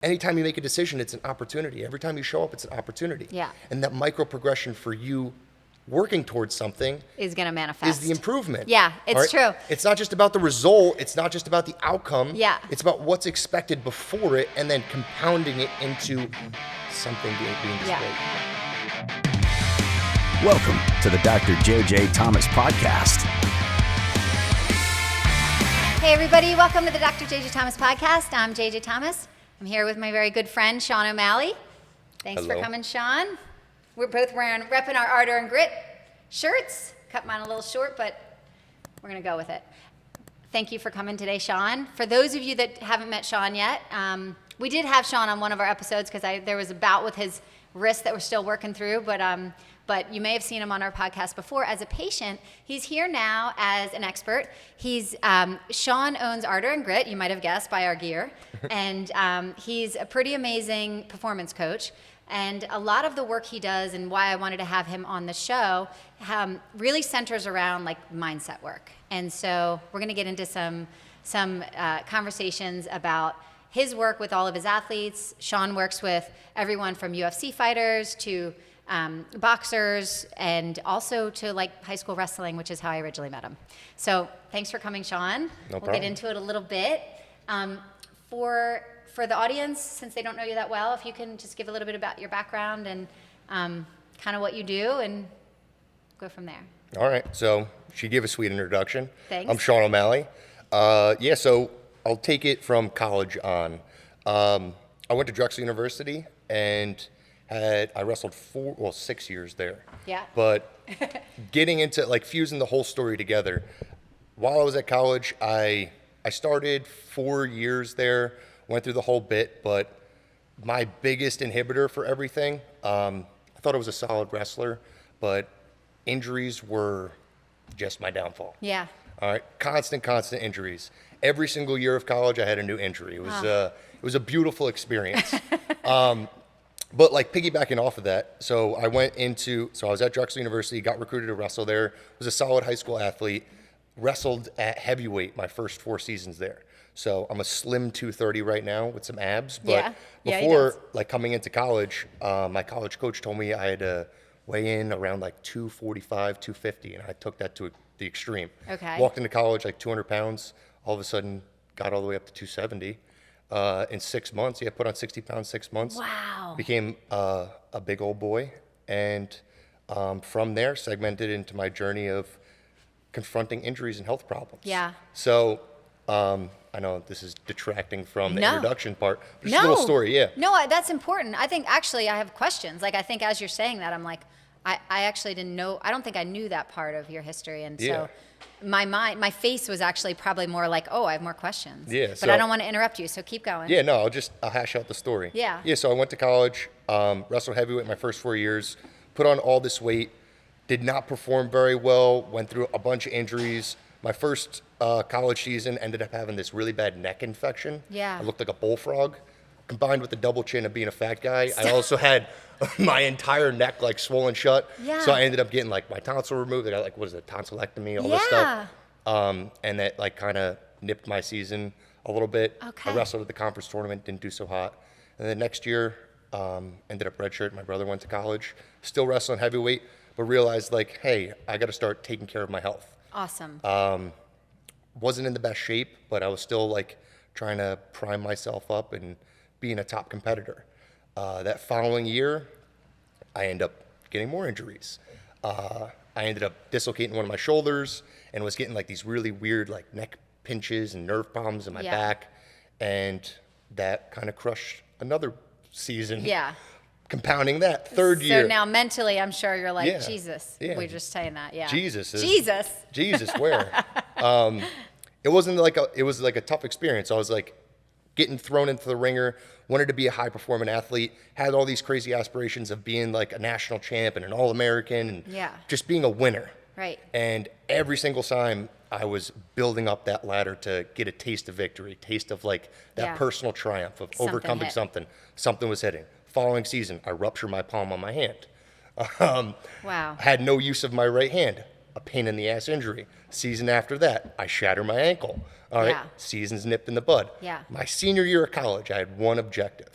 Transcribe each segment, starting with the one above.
Anytime you make a decision, it's an opportunity. Every time you show up, it's an opportunity. Yeah. And that micro progression for you working towards something is going to manifest. Is the improvement. Yeah, it's true. It's not just about the result. It's not just about the outcome. Yeah. It's about what's expected before it and then compounding it into something being displayed. Yeah. Welcome to the Dr. J.J. Thomas Podcast. Hey, everybody. Welcome to the Dr. J.J. Thomas Podcast. I'm J.J. Thomas. I'm here with my very good friend, Sean O'Malley. Thanks Hello. for coming, Sean. We're both repping our Ardor Grit shirts. Cut mine a little short, but we're going to go with it. Thank you for coming today, Sean. For those of you that haven't met Sean yet, we did have Sean on one of our episodes because there was a bout with his wrist that we're still working through, but you may have seen him on our podcast before as a patient. He's here now as an expert. Sean owns Ardor and Grit, you might have guessed by our gear, and he's a pretty amazing performance coach. And a lot of the work he does and why I wanted to have him on the show really centers around like mindset work. And so we're going to get into some conversations about his work with all of his athletes. Sean works with everyone from UFC fighters to boxers and also to like high school wrestling, which is how I originally met him. So thanks for coming, Sean. No problem. We'll get into it a little bit. For the audience, since they don't know you that well, if you can just give a little bit about your background and kind of what you do and go from there. All right. So she gave a sweet introduction. Thanks. I'm Sean O'Malley. So I'll take it from college on. I went to Drexel University and I wrestled 6 years there. Yeah. But getting into like fusing the whole story together, while I was at college, I started 4 years there, went through the whole bit, but my biggest inhibitor for everything, I thought I was a solid wrestler, but injuries were just my downfall. Yeah. All right, constant injuries. Every single year of college, I had a new injury. It was a beautiful experience. But like piggybacking off of that, so I was at Drexel University, got recruited to wrestle there, was a solid high school athlete, wrestled at heavyweight my first 4 seasons there. So I'm a slim 230 right now with some abs, but before like coming into college, my college coach told me I had to weigh in around like 245, 250, and I took that to the extreme. Okay. Walked into college like 200 pounds, all of a sudden got all the way up to 270. In 6 months, put on 60 pounds, 6 months. Wow. Became a big old boy, and from there segmented into my journey of confronting injuries and health problems. Yeah. So I know this is detracting from the introduction part, but just a No. little story, yeah. No, that's important. I think actually I have questions. Like I think as you're saying that, I'm like, I actually didn't know, I don't think I knew that part of your history. And Yeah. so my face was actually probably more like, oh, I have more questions. Yeah, But so- I don't want to interrupt you, so keep going. Yeah, no, I'll hash out the story. Yeah. Yeah, so I went to college, wrestled heavyweight my first 4 years, put on all this weight, did not perform very well, went through a bunch of injuries. My first college season ended up having this really bad neck infection. Yeah. I looked like a bullfrog. Combined with the double chin of being a fat guy, I also had my entire neck like swollen shut. Yeah. So I ended up getting like my tonsil removed. I got like, tonsillectomy, all this stuff. And that like kind of nipped my season a little bit. Okay. I wrestled at the conference tournament, didn't do so hot. And then next year, ended up redshirt. My brother went to college, still wrestling heavyweight, but realized like, hey, I got to start taking care of my health. Awesome. Wasn't in the best shape, but I was still like trying to prime myself up and being a top competitor. That following year, I ended up getting more injuries. I ended up dislocating one of my shoulders and was getting like these really weird like neck pinches and nerve problems in my back. And that kind of crushed another season. Yeah. Compounding that third year. So now mentally, I'm sure you're like, Yeah. Jesus. Yeah. We're just saying that. Yeah. Jesus, where? It was like a tough experience. I was like getting thrown into the ringer, wanted to be a high performing athlete, had all these crazy aspirations of being like a national champ and an All-American and just being a winner. Right. And every single time I was building up that ladder to get a taste of victory, taste of like that personal triumph of overcoming something. Something was hitting. Following season, I ruptured my palm on my hand. Wow. I had no use of my right hand. a pain in the ass injury. Season after that, I shatter my ankle. All right, Yeah. season's nipped in the bud. Yeah. My senior year of college, I had one objective.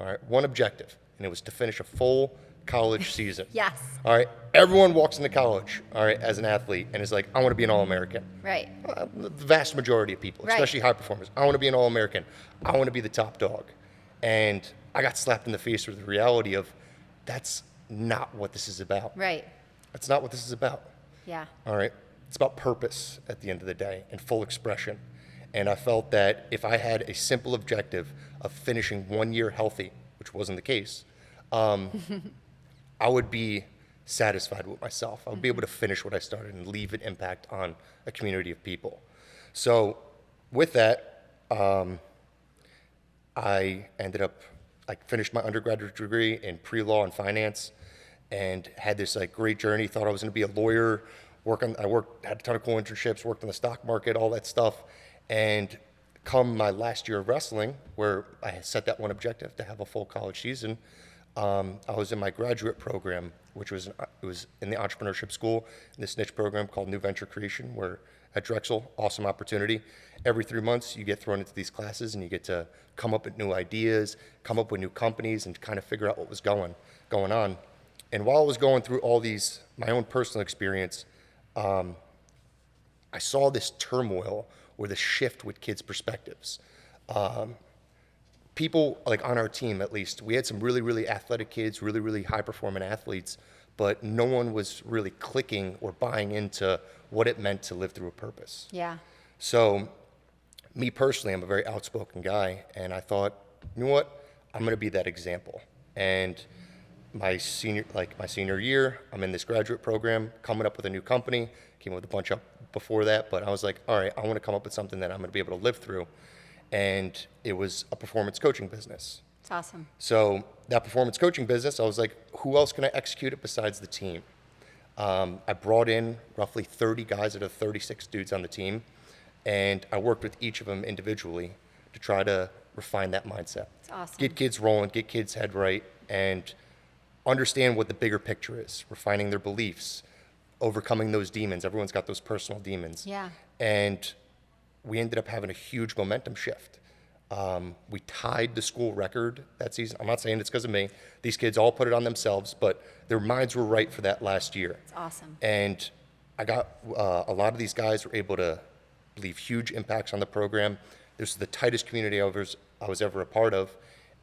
All right, one objective, and it was to finish a full college season. Yes. All right, everyone walks into college, all right, as an athlete, and is like, I want to be an All-American. Right. The vast majority of people, Right. especially high performers, I want to be an All-American. I want to be the top dog. And I got slapped in the face with the reality of that's not what this is about. Right. That's not what this is about. Yeah. All right. It's about purpose at the end of the day and full expression. And I felt that if I had a simple objective of finishing 1 year healthy, which wasn't the case, I would be satisfied with myself. I would be able to finish what I started and leave an impact on a community of people. So with that, I ended up, I finished my undergraduate degree in pre-law and finance and had this like great journey, thought I was gonna be a lawyer, had a ton of cool internships, worked in the stock market, all that stuff. And come my last year of wrestling, where I had set that one objective to have a full college season, I was in my graduate program, which was in the entrepreneurship school, in this niche program called New Venture Creation, where at Drexel, awesome opportunity. Every 3 months, you get thrown into these classes and you get to come up with new ideas, come up with new companies, and kind of figure out what was going on. And while I was going through all these, my own personal experience, I saw this turmoil or this shift with kids' perspectives. People, like on our team at least, we had some really, really athletic kids, really, really high-performing athletes, but no one was really clicking or buying into what it meant to live through a purpose. Yeah. So, me personally, I'm a very outspoken guy, and I thought, you know what, I'm gonna be that example. And my senior year, I'm in this graduate program, coming up with a new company, came up with a bunch up before that, but I was like, all right, I wanna come up with something that I'm gonna be able to live through. And it was a performance coaching business. It's awesome. So that performance coaching business, I was like, who else can I execute it besides the team? I brought in roughly 30 guys out of 36 dudes on the team, and I worked with each of them individually to try to refine that mindset. It's awesome. Get kids rolling, get kids head right, and understand what the bigger picture is, refining their beliefs, overcoming those demons. Everyone's got those personal demons. Yeah. And we ended up having a huge momentum shift. We tied the school record that season. I'm not saying it's because of me. These kids all put it on themselves, but their minds were right for that last year. It's awesome. And I got a lot of these guys were able to leave huge impacts on the program. This is the tightest community I was ever a part of,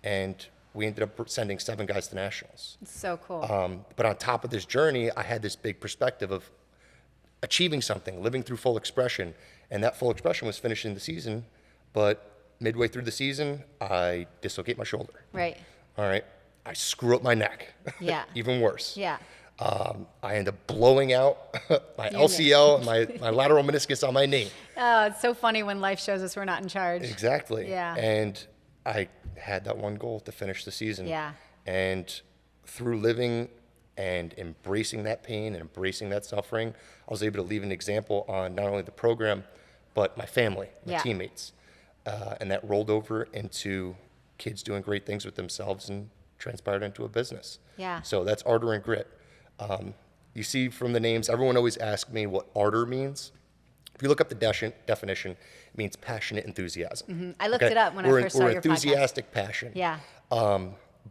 and we ended up sending 7 guys to nationals. It's so cool. But on top of this journey, I had this big perspective of achieving something, living through full expression, and that full expression was finishing the season, but midway through the season, I dislocate my shoulder. Right. All right. I screw up my neck. Yeah. Even worse. Yeah. I end up blowing out my LCL and my lateral meniscus on my knee. Oh, it's so funny when life shows us we're not in charge. Exactly. Yeah. And I had that one goal to finish the season. Yeah. And through living and embracing that pain and embracing that suffering, I was able to leave an example on not only the program, but my family, my teammates. And that rolled over into kids doing great things with themselves and transpired into a business. Yeah. So that's Ardor Grit. You see from the names, everyone always asks me what ardor means. If you look up the definition, it means passionate enthusiasm. I looked it up when I first saw your podcast. We're enthusiastic passion. Yeah.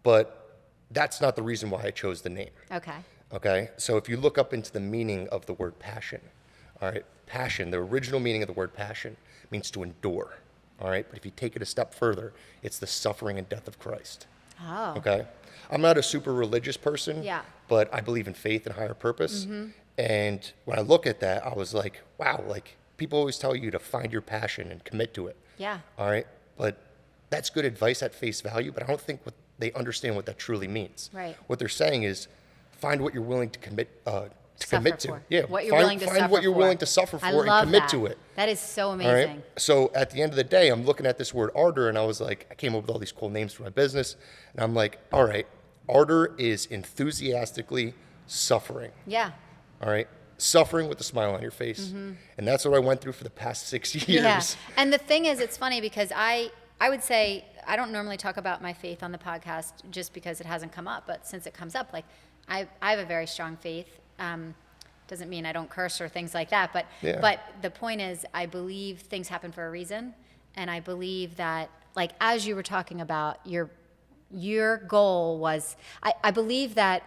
But that's not the reason why I chose the name. Okay. Okay? So if you look up into the meaning of the word passion, all right, passion, the original meaning of the word passion means to endure. All right? But if you take it a step further, it's the suffering and death of Christ. Oh. Okay? I'm not a super religious person, Yeah. but I believe in faith and higher purpose. And when I look at that, I was like, wow, like people always tell you to find your passion and commit to it. Yeah. All right? But that's good advice at face value, but I don't think they understand what that truly means. Right. What they're saying is find what you're willing to commit Suffer to. for. Yeah. What you're find, willing to find suffer what you're for. willing to suffer for I and love commit that. to it. That is so All amazing. right? So at the end of the day, I'm looking at this word ardor, and I was like, I came up with all these cool names for my business, and I'm like, all right, ardor is enthusiastically suffering. Yeah. All right? Suffering with a smile on your face. And that's what I went through for the past 6 years. Yeah. And the thing is, it's funny because I would say, I don't normally talk about my faith on the podcast just because it hasn't come up, but since it comes up, like I have a very strong faith. doesn't mean I don't curse or things like that, but the point is, I believe things happen for a reason, and I believe that, like, as you were talking about, your goal was, I believe that,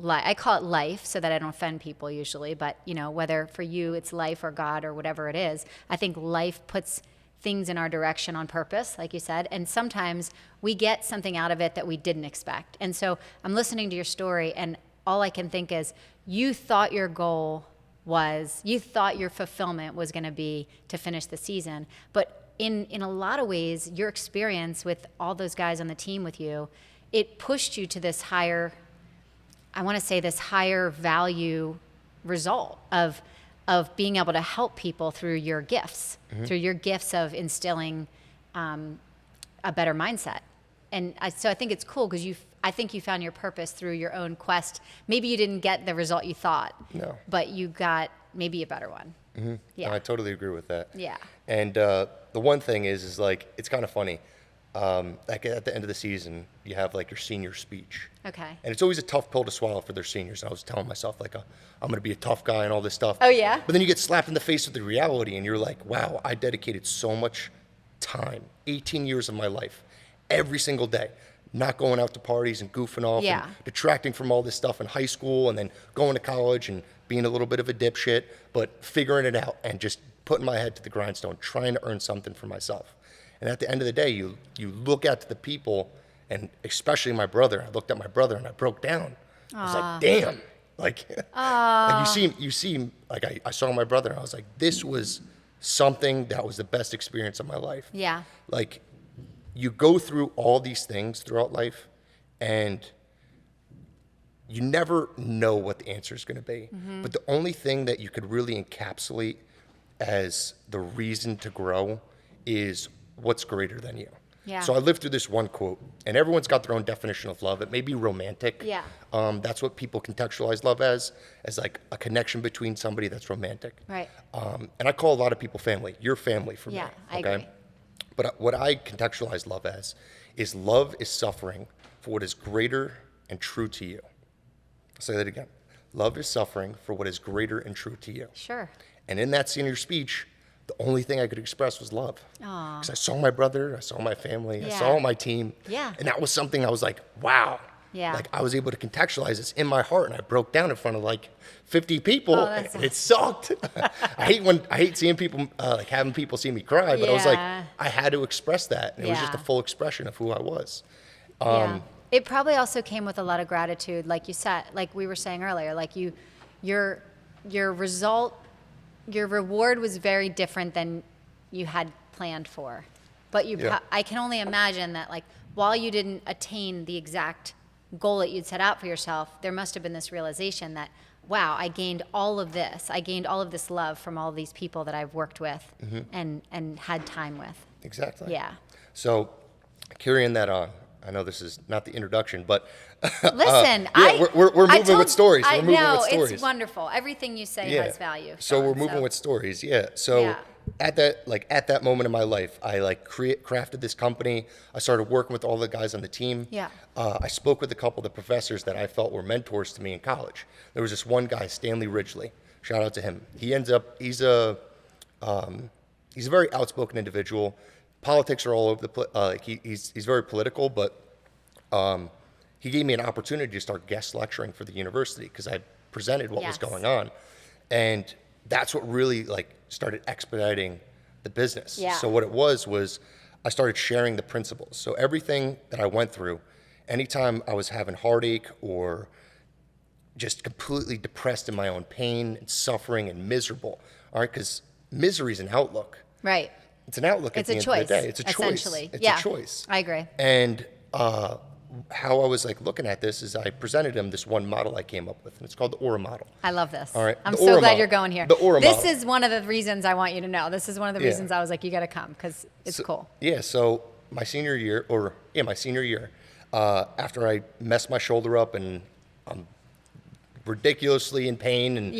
I call it life so that I don't offend people usually, but, you know, whether for you it's life or God or whatever it is, I think life puts things in our direction on purpose, like you said, and sometimes we get something out of it that we didn't expect. And so I'm listening to your story, and all I can think is, you thought your goal was, you thought your fulfillment was going to be to finish the season, but in a lot of ways, your experience with all those guys on the team with you, it pushed you to this higher, I want to say this higher value result of being able to help people through your gifts, through your gifts of instilling a better mindset. And so I think it's cool because I think you found your purpose through your own quest. Maybe you didn't get the result you thought, but you got maybe a better one. Yeah, no, I totally agree with that. Yeah. And the one thing is like, it's kind of funny. Like at the end of the season, you have like your senior speech. Okay. And it's always a tough pill to swallow for their seniors. I was telling myself like, I'm going to be a tough guy and all this stuff. Oh yeah. But then you get slapped in the face with the reality, and you're like, wow, I dedicated so much time, 18 years of my life, every single day, not going out to parties and goofing off and detracting from all this stuff in high school, and then going to college and being a little bit of a dipshit, but figuring it out and just putting my head to the grindstone, trying to earn something for myself. And at the end of the day, you look at the people, and especially my brother. I looked at my brother and I broke down. I was like, damn. Like, like you see, like I saw my brother and I was like, this was something that was the best experience of my life. Yeah. Like, you go through all these things throughout life, and you never know what the answer is going to be. But the only thing that you could really encapsulate as the reason to grow is what's greater than you. Yeah. So I lived through this one quote, and everyone's got their own definition of love. It may be romantic. Yeah. That's what people contextualize love as like a connection between somebody that's romantic. Right. And I call a lot of people family. You're family for me. Yeah, I agree. But what I contextualize love as is love is suffering for what is greater and true to you. I'll say that again. Love is suffering for what is greater and true to you. Sure. And in that senior speech, the only thing I could express was love. Because I saw my brother, I saw my family, I saw my team. Yeah. And that was something I was like, wow. Yeah. Like, I was able to contextualize this in my heart, and I broke down in front of like 50 people. And it sucked. I hate seeing people, like having people see me cry, but I was like, I had to express that. And it was just a full expression of who I was. It probably also came with a lot of gratitude, like you said, like we were saying earlier, like your result, your reward was very different than you had planned for. But I can only imagine that, like, while you didn't attain the exact goal that you'd set out for yourself, there must have been this realization that, wow, I gained all of this. I gained all of this love from all these people that I've worked with and had time with. Exactly. Yeah. So carrying that on, I know this is not the introduction, but listen, we're moving with stories. I know, it's wonderful. Everything you say has value. So we're moving with stories. Yeah. So at that moment in my life, I crafted this company. I started working with all the guys on the team. Yeah. I spoke with a couple of the professors that I felt were mentors to me in college. There was this one guy, Stanley Ridgely. Shout out to him. He's a very outspoken individual. Politics are all over the place. He's very political, but he gave me an opportunity to start guest lecturing for the university because I presented what was going on, and that's what really started expediting the business. Yeah. So what it was I started sharing the principles. So everything that I went through, anytime I was having heartache or just completely depressed in my own pain and suffering and miserable, all right, because misery is an outlook. Right. It's an outlook at the end of the day. It's a choice. Essentially. It's a choice. I agree. And how I was looking at this is I presented him this one model I came up with, and it's called the Aura model. I love this. All right. I'm so glad you're going here. The Aura model. This is one of the reasons I want you to know. This is one of the reasons I was like, you got to come because it's cool. Yeah. So my senior year, after I messed my shoulder up and I'm ridiculously in pain, and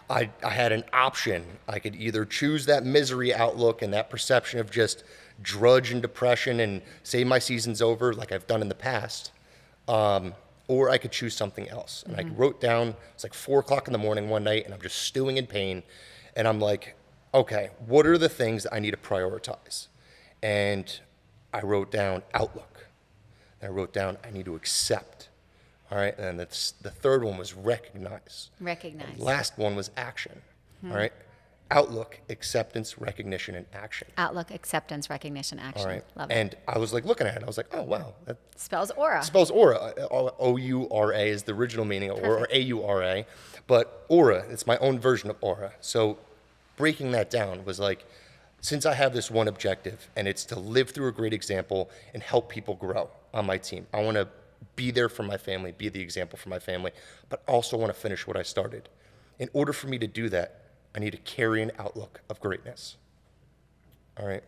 I had an option. I could either choose that misery outlook and that perception of just drudge and depression and say my season's over like I've done in the past, or I could choose something else. And I wrote down, it's like 4 o'clock in the morning one night, and I'm just stewing in pain. And I'm like, okay, what are the things that I need to prioritize? And I wrote down outlook. And I wrote down, I need to accept. All right. And the third one was recognize. Recognize. The last one was action. All right. Outlook, acceptance, recognition, and action. Outlook, acceptance, recognition, action. All right. Love it. And I was like looking at it. I was like, oh, wow. That Spells aura. spells aura. O-U-R-A is the original meaning of aura, or A-U-R-A. But aura, it's my own version of aura. So breaking that down was like, since I have this one objective, and it's to live through a great example and help people grow on my team. I want to be there for my family, be the example for my family, but also want to finish what I started. In order for me to do that, I need to carry an outlook of greatness. All right?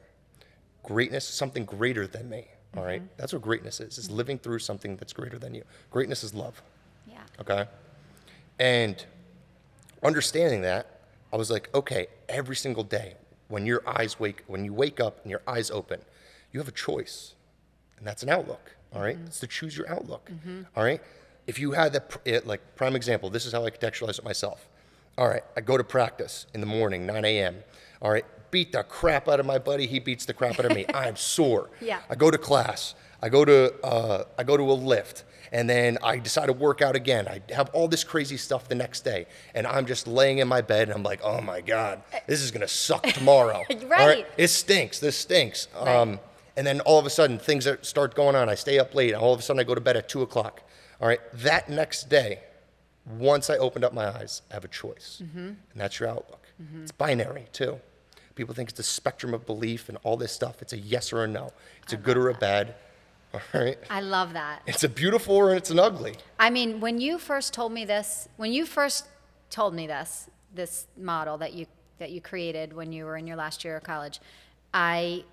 Greatness is something greater than me. All right? That's what greatness is living through something that's greater than you. Greatness is love. Yeah. Okay? And understanding that, I was like, okay, every single day, when you wake up and your eyes open, you have a choice. And that's an outlook. All right? It's to choose your outlook. All right? If you had that, like, prime example, this is how I contextualize it myself. All right, I go to practice in the morning, 9 a.m. All right, beat the crap out of my buddy. He beats the crap out of me. I'm sore. Yeah. I go to class. I go to a lift, and then I decide to work out again. I have all this crazy stuff the next day, and I'm just laying in my bed, and I'm like, oh my God, this is gonna suck tomorrow. Right. All right, it stinks. This stinks. Right. And then all of a sudden, things start going on. I stay up late. All of a sudden, I go to bed at 2 o'clock. All right, that next day, once I opened up my eyes, I have a choice. And that's your outlook. It's binary, too. People think it's a spectrum of belief and all this stuff. It's a yes or a no. It's a good or a bad. All right? I love that. It's a beautiful or it's an ugly. I mean, when you first told me this, this model that you created when you were in your last year of college, I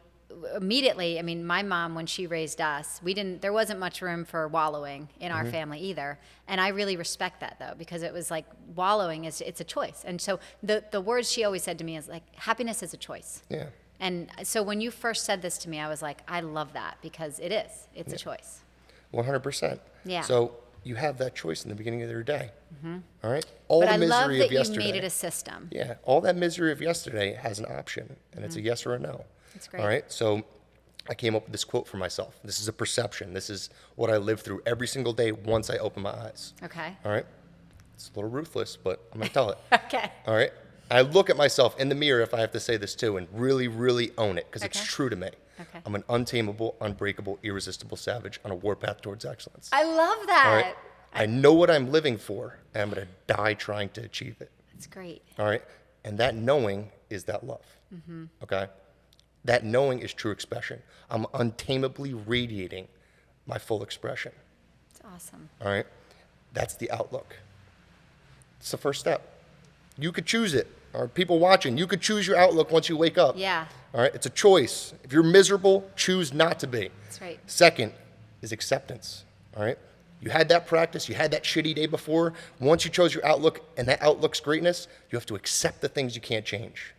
immediately, I mean, my mom, when she raised us, there wasn't much room for wallowing in our family either. And I really respect that, though, because it was like wallowing it's a choice. And so the words she always said to me is like, happiness is a choice. Yeah. And so when you first said this to me, I was like, I love that, because it's a choice. 100%. Yeah. So you have that choice in the beginning of your day. All right? All But the I misery love of that you yesterday. made it a system. Yeah, all that misery of yesterday has an option, and it's a yes or a no. That's great. All right, so I came up with this quote for myself. This is a perception. This is what I live through every single day once I open my eyes. Okay. All right, it's a little ruthless, but I'm gonna tell it. Okay. All right, I look at myself in the mirror, if I have to say this too, and really, really own it, because it's Okay. true to me. Okay. I'm an untamable, unbreakable, irresistible savage on a warpath towards excellence. I love that. All right, I know what I'm living for, and I'm gonna die trying to achieve it. That's great. All right. And that knowing is that love. Okay. That knowing is true expression. I'm untamably radiating my full expression. It's awesome. All right. That's the outlook. It's the first step. You could choose it. Or people watching, you could choose your outlook once you wake up. Yeah. All right. It's a choice. If you're miserable, choose not to be. That's right. Second is acceptance. All right. You had that practice, you had that shitty day before. Once you chose your outlook and that outlook's greatness, you have to accept the things you can't change.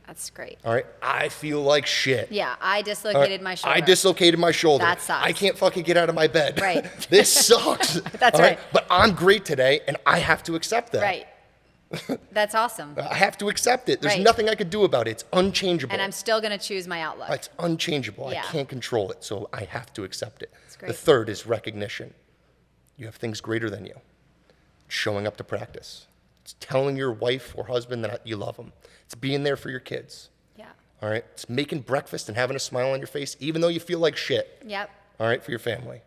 That's great. All right? I feel like shit. Yeah, I All dislocated right? my shoulder. I dislocated my shoulder. That sucks. I can't fucking get out of my bed. Right. This sucks. That's All right. But I'm great today, and I have to accept that. Right. That's awesome. I have to accept it. There's Right. nothing I could do about it. It's unchangeable. And I'm still going to choose my outlook. It's unchangeable. Yeah. I can't control it, so I have to accept it. That's great. The third is recognition. You have things greater than you. It's showing up to practice. It's telling your wife or husband that you love them. It's being there for your kids. Yeah. All right? It's making breakfast and having a smile on your face, even though you feel like shit. Yep. All right? For your family.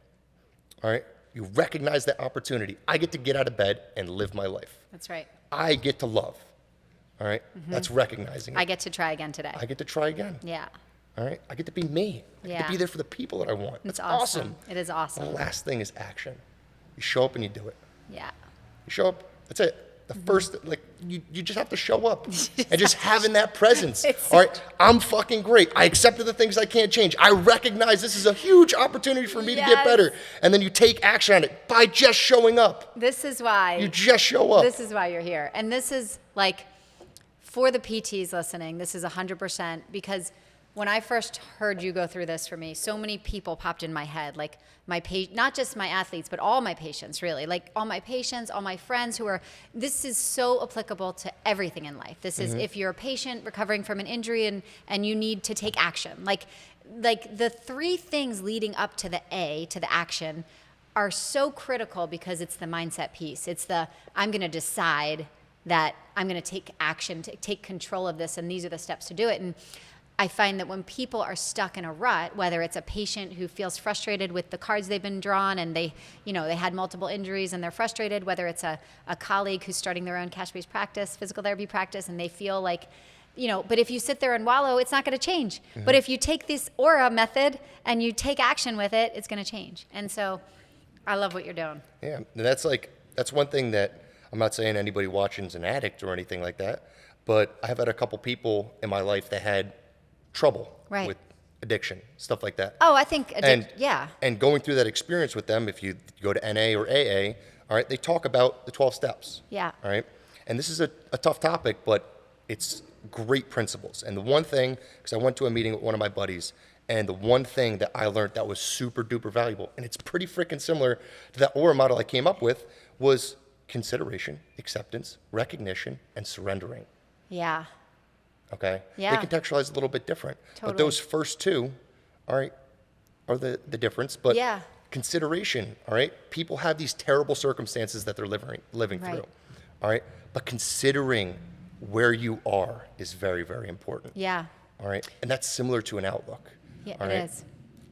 All right? You recognize that opportunity. I get to get out of bed and live my life. That's right. I get to love. All right? That's recognizing it. I get to try again today. I get to try again. Yeah. All right? I get to be me. I get Yeah. to be there for the people that I want. It's That's awesome. It is The awesome. last thing is action. You show up and you do it. Yeah. You show up. That's it. The first, like, you just have to show up and just having that presence. It's- All right, I'm fucking great. I accepted the things I can't change. I recognize this is a huge opportunity for me to get Yes. better. And then you take action on it by just showing up. This is why. You just show up. This is why you're here. And this is like, for the PTs listening, this is 100%, because when I first heard you go through this for me, so many people popped in my head, like not just my athletes, but all my patients, really. Like all my patients, all my friends this is so applicable to everything in life. This is if you're a patient recovering from an injury and you need to take action. Like the 3 things leading up to the action are so critical because it's the mindset piece. It's I'm going to decide that I'm going to take action, take control of this, and these are the steps to do it. And I find that when people are stuck in a rut, whether it's a patient who feels frustrated with the cards they've been drawn and they had multiple injuries and they're frustrated, whether it's a colleague who's starting their own cash-based practice, physical therapy practice, and they feel like, but if you sit there and wallow, it's not going to change. But if you take this aura method and you take action with it, it's going to change. And so I love what you're doing. Yeah, and that's one thing that I'm not saying anybody watching is an addict or anything like that, but I've had a couple people in my life that had trouble with addiction, stuff like that. Oh, I think, yeah. And going through that experience with them, if you go to NA or AA, all right, they talk about the 12 steps. Yeah. All right. And this is a tough topic, but it's great principles. And the one thing, because I went to a meeting with one of my buddies, and the one thing that I learned that was super duper valuable, and it's pretty freaking similar to that aura model I came up with, was consideration, acceptance, recognition, and surrendering. Yeah. Okay? Yeah. They contextualize a little bit different. Totally. But those first 2, all right, are the difference. But consideration, all right? People have these terrible circumstances that they're living through. All right? But considering where you are is very, very important. Yeah. All right? And that's similar to an outlook. Yeah, all it right? is.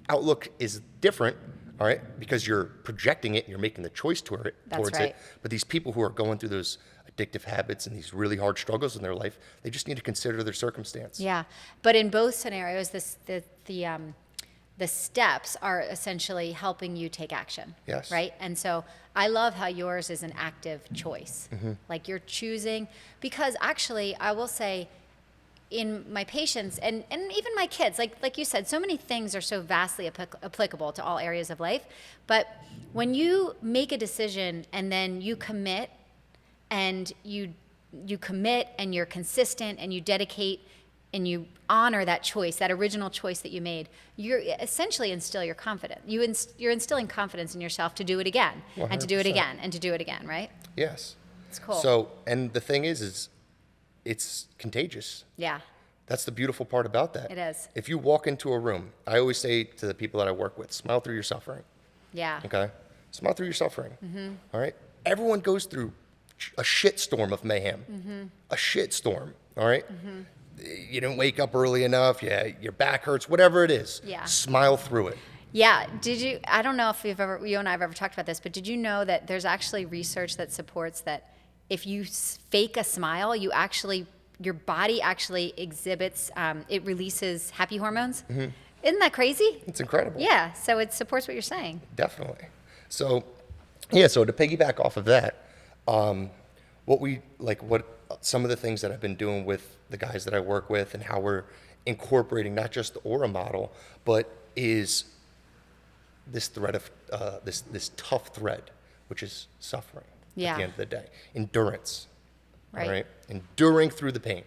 Outlook is different, all right, because you're projecting it and you're making the choice towards it. But these people who are going through those addictive habits and these really hard struggles in their life, they just need to consider their circumstance. Yeah, but in both scenarios, the steps are essentially helping you take action. Yes. Right? And so I love how yours is an active choice. Like you're choosing, because actually I will say in my patients and even my kids, like you said, so many things are so vastly applicable to all areas of life. But when you make a decision and then you commit and you commit and you're consistent and you dedicate and you honor that choice, that original choice that you made, you're essentially instill your confidence. You're instilling confidence in yourself to do it again 100%. And to do it again and to do it again, right? Yes. It's cool. So, and the thing is it's contagious. Yeah. That's the beautiful part about that. It is. If you walk into a room, I always say to the people that I work with, smile through your suffering. Yeah. Okay? Smile through your suffering. All right? Everyone goes through a shitstorm of mayhem. A shitstorm. All right? You didn't wake up early enough. Yeah, your back hurts. Whatever it is. Yeah. Smile through it. Yeah. I don't know if you and I have ever talked about this, but did you know that there's actually research that supports that if you fake a smile, your body actually exhibits, it releases happy hormones. Isn't that crazy? It's incredible. Yeah, so it supports what you're saying. Definitely. So, so to piggyback off of that, what some of the things that I've been doing with the guys that I work with and how we're incorporating not just the aura model, but is this thread of, this tough thread, which is suffering at the end of the day. Endurance. Right. All right? Enduring through the pain.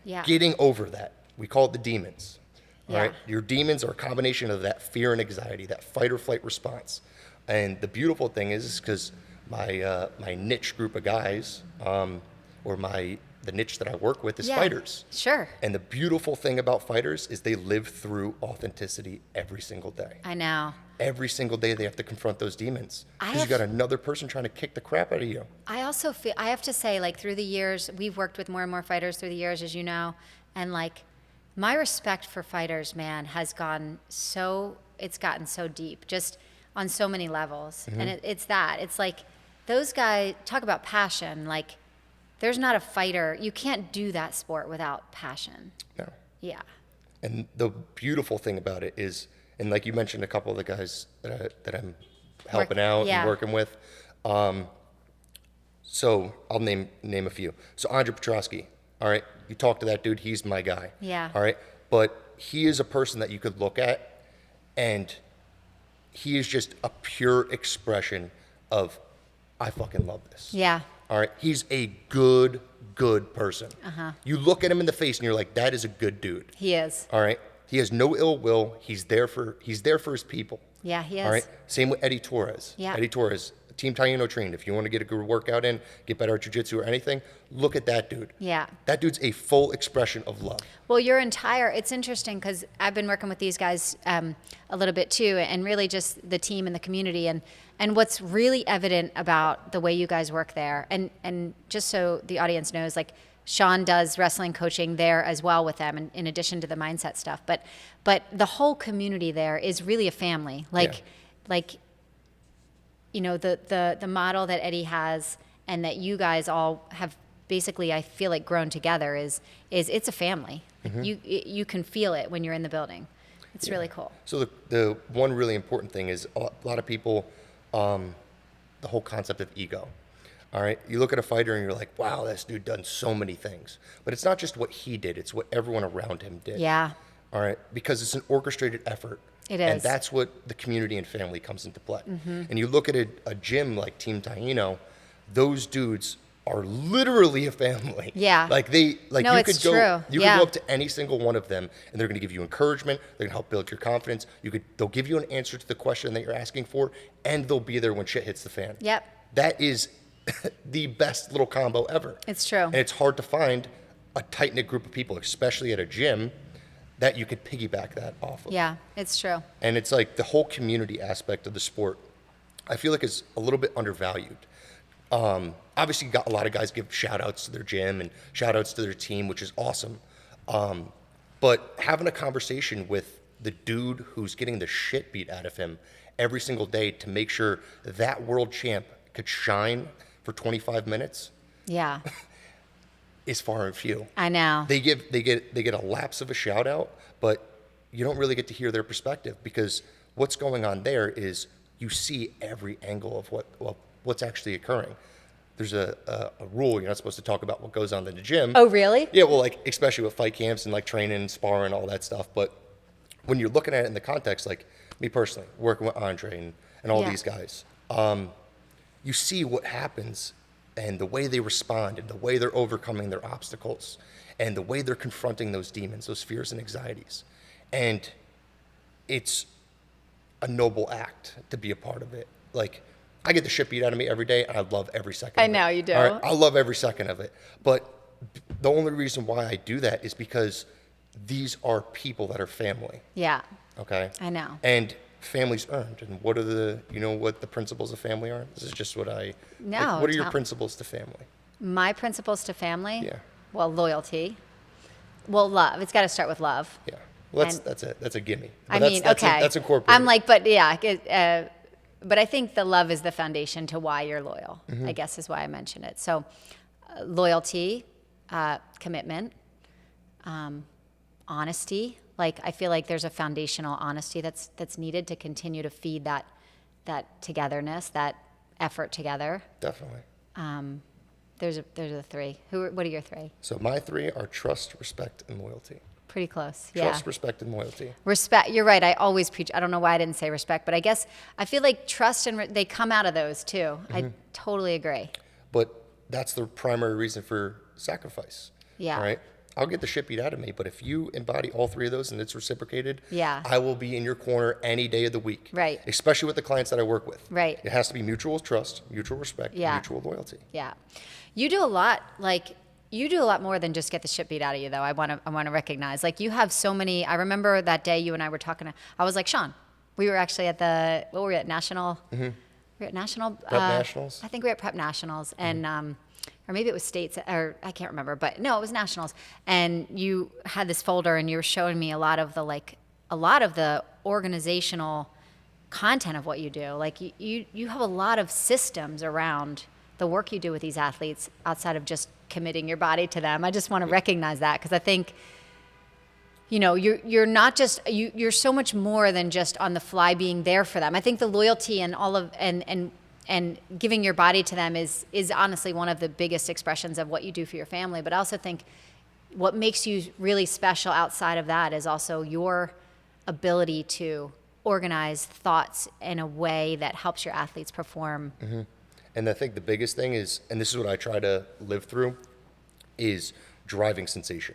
Yeah. Getting over that. We call it the demons. All Yeah. right? Your demons are a combination of that fear and anxiety, that fight or flight response. And the beautiful thing is because my niche group of guys, or the niche that I work with is fighters. Sure. And the beautiful thing about fighters is they live through authenticity every single day. I know. Every single day they have to confront those demons because you got another person trying to kick the crap out of you. I also feel, I have to say, like through the years, we've worked with more and more fighters through the years, as you know, and like my respect for fighters, man, has gotten so deep, just on so many levels. And it's like those guys talk about passion, like there's not a fighter, you can't do that sport without passion. No. Yeah. And the beautiful thing about it is, and like you mentioned, a couple of the guys that I'm helping out and working with. So I'll name a few. So Andre Petrosky, all right? You talk to that dude, he's my guy. Yeah. All right? But he is a person that you could look at, and he is just a pure expression of, I fucking love this. Yeah. All right? He's a good person. You look at him in the face, and you're like, that is a good dude. He is. All right? He has no ill will. He's there for his people. Yeah, he is. All right. Same with Eddie Torres. Yeah. Eddie Torres, Team Taino trained. If you want to get a good workout in, get better at jiu-jitsu or anything, look at that dude. Yeah. That dude's a full expression of love. Well, it's interesting because I've been working with these guys a little bit too, and really just the team and the community. And what's really evident about the way you guys work there, and just so the audience knows, like Sean does wrestling coaching there as well with them, in addition to the mindset stuff. But the whole community there is really a family. Like you know, the model that Eddie has and that you guys all have basically, I feel like, grown together is it's a family. You can feel it when you're in the building. It's really cool. So the one really important thing is a lot of people, the whole concept of ego. All right, you look at a fighter and you're like, wow, this dude done so many things. But it's not just what he did, it's what everyone around him did. Yeah. All right, because it's an orchestrated effort. It is. And that's what the community and family comes into play. And you look at a gym like Team Taino, those dudes are literally a family. Yeah. No, it's true. You could go up to any single one of them and they're going to give you encouragement, they're going to help build your confidence. They'll give you an answer to the question that you're asking for, and they'll be there when shit hits the fan. Yep. That is the best little combo ever. It's true. And it's hard to find a tight-knit group of people, especially at a gym, that you could piggyback that off of. Yeah, it's true. And it's like the whole community aspect of the sport, I feel like is a little bit undervalued. Obviously, got a lot of guys give shout outs to their gym and shout outs to their team, which is awesome. But having a conversation with the dude who's getting the shit beat out of him every single day to make sure that world champ could shine for 25 minutes Yeah. is far and few. I know. They get a lapse of a shout out, but you don't really get to hear their perspective, because what's going on there is you see every angle of what's actually occurring. There's a rule, you're not supposed to talk about what goes on in the gym. Oh, really? Yeah, well, like especially with fight camps and like training and sparring, all that stuff. But when you're looking at it in the context, like me personally, working with Andre and all Yeah. these guys, you see what happens and the way they respond and the way they're overcoming their obstacles and the way they're confronting those demons, those fears and anxieties. And it's a noble act to be a part of it. Like, I get the shit beat out of me every day, and I love every second of it. I know you do. All right? I love every second of it. But the only reason why I do that is because these are people that are family, Yeah. okay? I know. And family's earned. And what are what the principles of family are? This is just what No, what are your tell- principles to family? My principles to family? Yeah. Well, loyalty. Well, love. It's got to start with love. Yeah. Well, And- that's it. That's a gimme. I But mean, that's okay. That's incorporated. I'm like, but yeah, but I think the love is the foundation to why you're loyal, I guess is why I mentioned it. So loyalty, commitment, honesty. Like, I feel like there's a foundational honesty that's needed to continue to feed that togetherness, that effort together. Definitely. There's a three. What are your three? So my three are trust, respect, and loyalty. Pretty close. Yeah. Trust, respect, and loyalty. Respect. You're right. I always preach. I don't know why I didn't say respect, but I feel like trust and they come out of those too. I totally agree. But that's the primary reason for sacrifice. Yeah. All right. I'll get the shit beat out of me, but if you embody all three of those and it's reciprocated, Yeah. I will be in your corner any day of the week. Right. Especially with the clients that I work with. Right. It has to be mutual trust, mutual respect, Yeah. mutual loyalty. Yeah. You do a lot. You do a lot more than just get the shit beat out of you, though. I want to recognize. Like, you have so many. I remember that day you and I were talking. I was like, Sean, we were actually at what were we at? National. We were at National. Prep Nationals? I think we were at Prep Nationals, and or maybe it was States, or I can't remember. But no, it was Nationals. And you had this folder, and you were showing me a lot of the organizational content of what you do. Like, you have a lot of systems around the work you do with these athletes outside of just committing your body to them. I just want to recognize that, because I think, you're not just, you're so much more than just on the fly being there for them. I think the loyalty and all of, and giving your body to them is honestly one of the biggest expressions of what you do for your family. But I also think what makes you really special outside of that is also your ability to organize thoughts in a way that helps your athletes perform. And I think the biggest thing is, and this is what I try to live through, is driving sensation.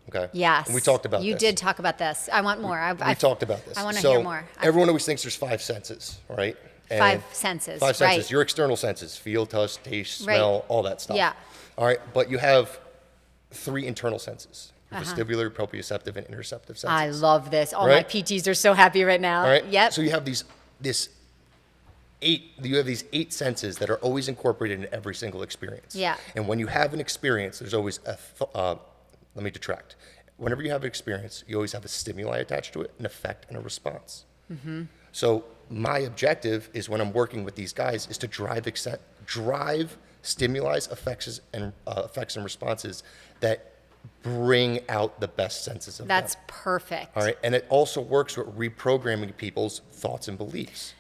Okay. Yes. And we talked about You this. did talk about this. I want more. We talked about this. I want to So hear more. Everyone always thinks there's 5 senses, right? And 5 senses. 5 senses. Right. Your external senses: feel, touch, taste, Right. smell, all that stuff. Yeah. All right. But you have 3 internal senses: your vestibular, proprioceptive, and interoceptive senses. I love this. All Right? my PTs are so happy right now. All right. Yep. So you have these 8 senses that are always incorporated in every single experience. Yeah. And when you have an experience, there's always let me detract. Whenever you have an experience, you always have a stimuli attached to it, an effect, and a response. Mm-hmm. So my objective is, when I'm working with these guys, is to drive stimuli, effects, and responses that bring out the best senses of That's them. perfect. All right. And it also works with reprogramming people's thoughts and beliefs.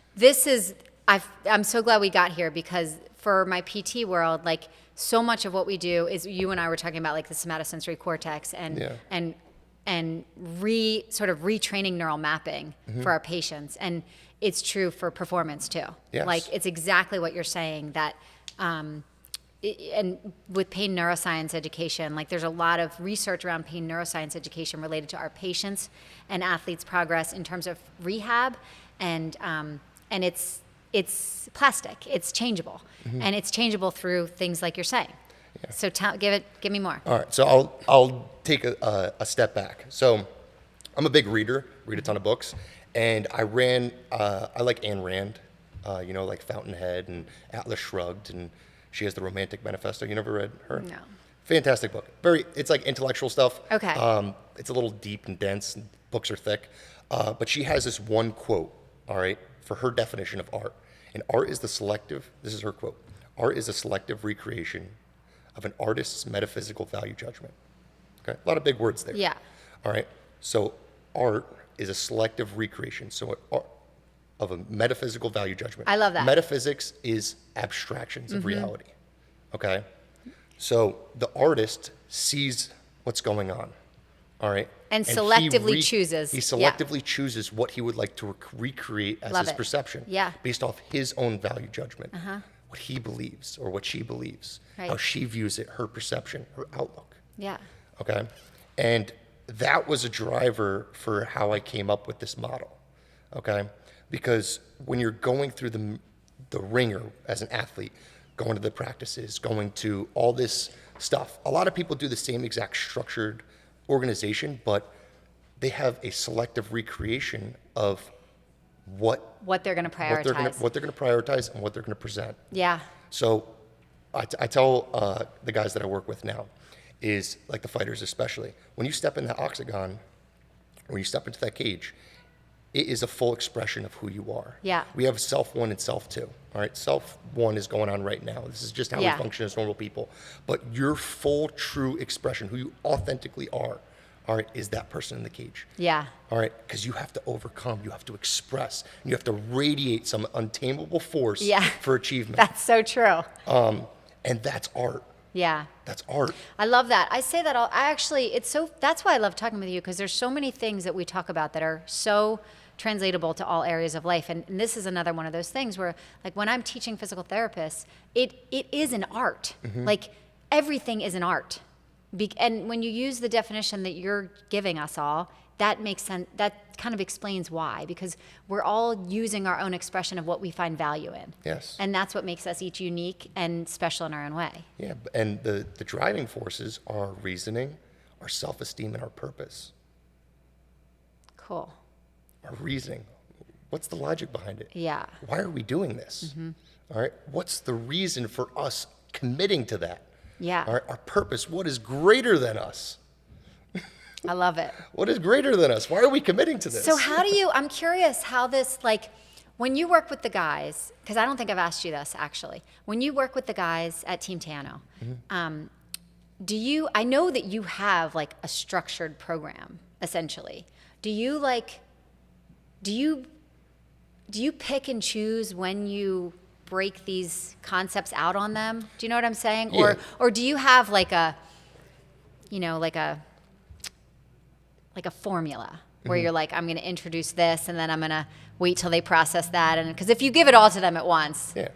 I'm so glad we got here, because for my PT world, like, so much of what we do is, you and I were talking about, like, the somatosensory cortex and sort of retraining neural mapping for our patients. And it's true for performance too. Yes. Like, it's exactly what you're saying, that and with pain neuroscience education, like, there's a lot of research around pain neuroscience education related to our patients and athletes' progress in terms of rehab, and it's plastic, it's changeable, and it's changeable through things like you're saying. Yeah. So give me more. All right, so I'll take a step back. So I'm a big reader, read a ton of books, and I like Ayn Rand, like Fountainhead and Atlas Shrugged, and she has the Romantic Manifesto. You never read her? No. Fantastic book. It's like intellectual stuff. Okay. It's a little deep and dense, and books are thick, but she has this one quote, all right, for her definition of art. And art is this is her quote: "Art is a selective recreation of an artist's metaphysical value judgment." Okay, a lot of big words there. Yeah. All right, so art is a selective recreation of a metaphysical value judgment. I love that. Metaphysics is abstractions of reality. Okay, so the artist sees what's going on. All right. And he selectively chooses. He Yeah. selectively chooses what he would like to recreate as Love his it. perception. Yeah. Based off his own value judgment. What he believes or what she believes. Right. How she views it, her perception, her outlook. Yeah. Okay. And that was a driver for how I came up with this model. Okay. Because when you're going through the ringer as an athlete, going to the practices, going to all this stuff, a lot of people do the same exact structured organization, but they have a selective recreation of what What they're going to prioritize. what they're going to prioritize and what they're going to present. Yeah. So I tell the guys that I work with now, is like the fighters especially, when you step in that octagon, when you step into that cage, it is a full expression of who you are. Yeah. We have self 1 and self 2. All right. Self 1 is going on right now. This is just how Yeah. we function as normal people. But your full, true expression, who you authentically are, all right, is that person in the cage. Yeah. All right. Because you have to overcome, you have to express, and you have to radiate some untamable force Yeah. for achievement. That's so true. And that's art. Yeah. That's art. I love that. I say that that's why I love talking with you, because there's so many things that we talk about that are so translatable to all areas of life. And this is another one of those things where, like, when I'm teaching physical therapists, it is an art. Like, everything is an art. And when you use the definition that you're giving us all, that makes sense. That kind of explains why, because we're all using our own expression of what we find value in. Yes. And that's what makes us each unique and special in our own way. Yeah. And the driving forces are reasoning, our self-esteem, and our purpose. Cool. Our reasoning. What's the logic behind it? Yeah. Why are we doing this? All right. What's the reason for us committing to that? Yeah. All right. Our purpose. What is greater than us? I love it. What is greater than us? Why are we committing to this? So I'm curious how this, like, when you work with the guys, because I don't think I've asked you this actually, when you work with the guys at Team Tano, I know that you have, like, a structured program, essentially. Do you pick and choose when you break these concepts out on them? Do you know what I'm saying? Yeah. Or do you have like a formula where you're like, I'm going to introduce this and then I'm going to wait till they process that? And because if you give it all to them at once. Yeah.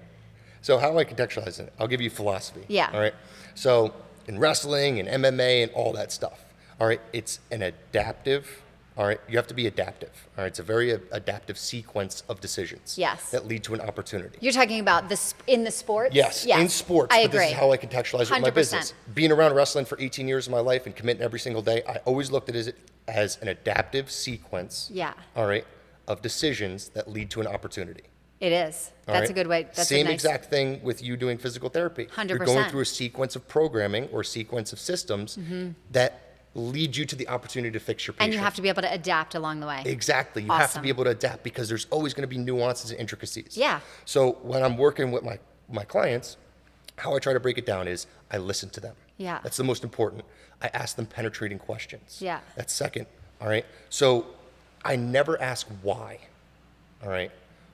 So how do I contextualize it? I'll give you philosophy. Yeah. All right. So in wrestling and MMA and all that stuff. All right, it's an adaptive. All right, you have to be adaptive. All right, it's a very adaptive sequence of decisions. Yes. That lead to an opportunity. You're talking about this in the sports? Yes, in sports. I but agree. This is how I contextualize it with my 100%. business. Being around wrestling for 18 years of my life and committing every single day, I always looked at it as an adaptive sequence. Yeah. All right, of decisions that lead to an opportunity. It is. All That's right? a good way. That's Same a nice, exact thing with you doing physical therapy. 100%. You're going through a sequence of programming or sequence of systems that lead you to the opportunity to fix your patient. And you have to be able to adapt along the way. Exactly. You have to Awesome. be able to adapt because there's always going to be nuances and intricacies. Yeah. So when I'm working with my clients, how I try to break it down is I listen to them. Yeah. That's the most important. I ask them penetrating questions. Yeah. That's second. All right. So I never ask why. All right.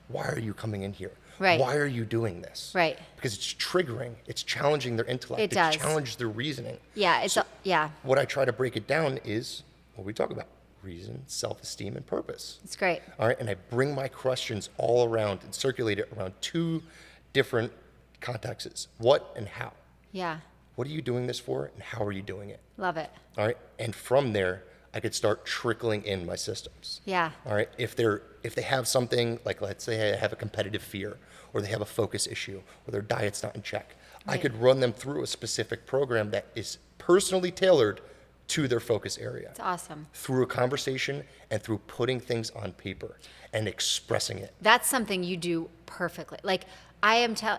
Why are you coming in here? Right. Why are you doing this? Right. Because it's triggering. It's challenging their intellect. It does. challenges their reasoning. Yeah, yeah, What I try to break it down is what we talk about: reason, self-esteem, and purpose. it's great. All right, and I bring my questions all around and circulate it around two different contexts: what and how. Yeah, What are you doing this for, and how are you doing it? love it. All right, and from there, I could start trickling in my systems. Yeah, All right, if they have something like, let's say, they have a competitive fear, or they have a focus issue, or their diet's not in check, I Right. could run them through a specific program that is personally tailored to their focus area. it's awesome. Through a conversation and through putting things on paper and expressing it. That's something you do perfectly. Like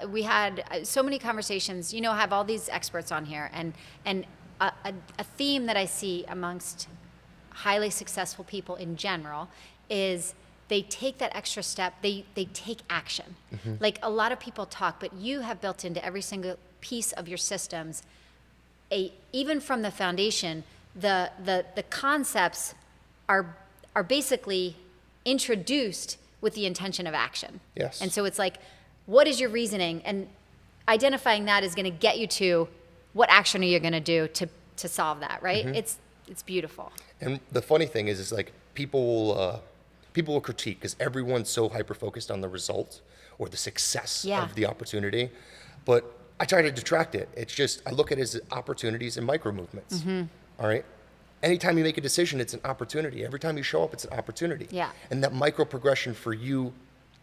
we had so many conversations. I have all these experts on here, and a theme that I see amongst highly successful people in general is they take that extra step, they take action. Like a lot of people talk, but you have built into every single piece of your systems, even from the foundation, the concepts are basically introduced with the intention of action. Yes. And so it's like, what is your reasoning? And identifying that is going to get you to what action are you going to do to solve that, right? It's beautiful. And the funny thing is like people will critique because everyone's so hyper-focused on the result or the success Yeah. of the opportunity. But I try to detract it. It's just, I look at it as opportunities and micro movements. All right? Anytime you make a decision, it's an opportunity. Every time you show up, it's an opportunity. Yeah. And that micro progression for you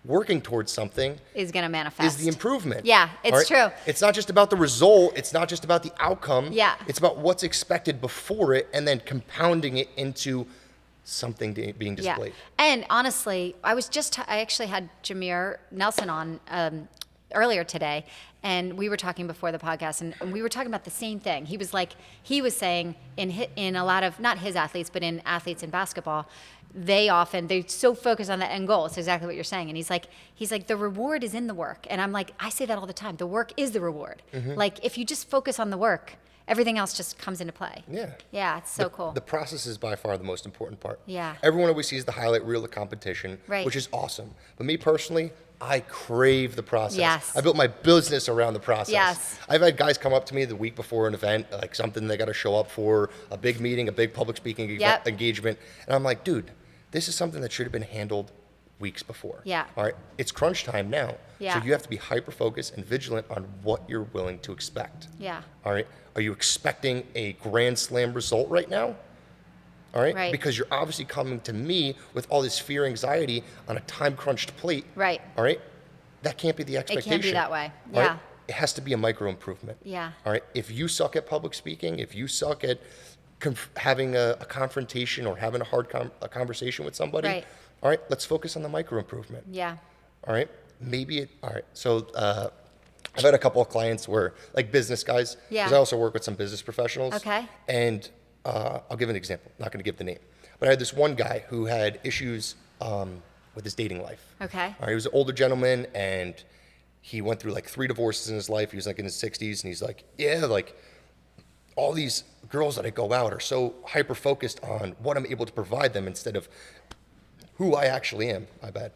working towards something Is going to manifest. is the improvement. Yeah, it's All right? true. It's not just about the result. It's not just about the outcome. Yeah. It's about what's expected before it and then compounding it into something being displayed. Yeah. And honestly, I actually had Jameer Nelson on earlier today, and we were talking before the podcast, and we were talking about the same thing. He was saying in a lot of, not his athletes, but in athletes in basketball, they so focus on the end goal. It's exactly what you're saying. And he's like, the reward is in the work. And I'm like, I say that all the time. The work is the reward. Like, if you just focus on the work, everything else just comes into play. Yeah. Yeah, it's so cool. The process is by far the most important part. Yeah. Everyone always sees the highlight reel of competition, Right. which is awesome. But me personally, I crave the process. Yes. I built my business around the process. Yes. I've had guys come up to me the week before an event, like something they got to show up for, a big meeting, a big public speaking Yep. engagement. And I'm like, dude, this is something that should have been handled weeks before. Yeah. All right. It's crunch time now. Yeah. So you have to be hyper focused and vigilant on what you're willing to expect. Yeah. All right. Are you expecting a grand slam result right now? All right. Right. Because you're obviously coming to me with all this fear, anxiety on a time crunched plate. Right. All right. That can't be the expectation. that way. All right? Yeah. It has to be a micro improvement. Yeah. All right. If you suck at public speaking, if you suck at having a confrontation or having a conversation with somebody, Right. all right, let's focus on the micro improvement. Yeah. All right. All right. So I've had a couple of clients where, like business guys, Yeah. because I also work with some business professionals. Okay. And I'll give an example. Not going to give the name, but I had this one guy who had issues with his dating life. Okay. All right. He was an older gentleman, and he went through like 3 divorces in his life. He was like in his 60s, and he's like, yeah, like all these girls that I go out are so hyper focused on what I'm able to provide them instead of who I actually am. My bad.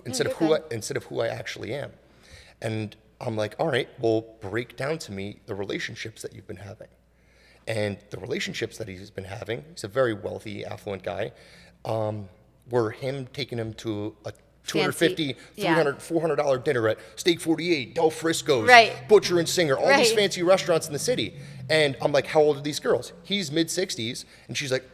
Instead of who I actually am. And I'm like, all right, well, break down to me the relationships that you've been having. And the relationships that he's been having, he's a very wealthy, affluent guy, were him taking him to $250, yeah. $300, $400 dinner at Steak 48, Del Frisco's, Right. Butcher and Singer, all these Right. fancy restaurants in the city. And I'm like, how old are these girls? He's mid-60s, and he's like,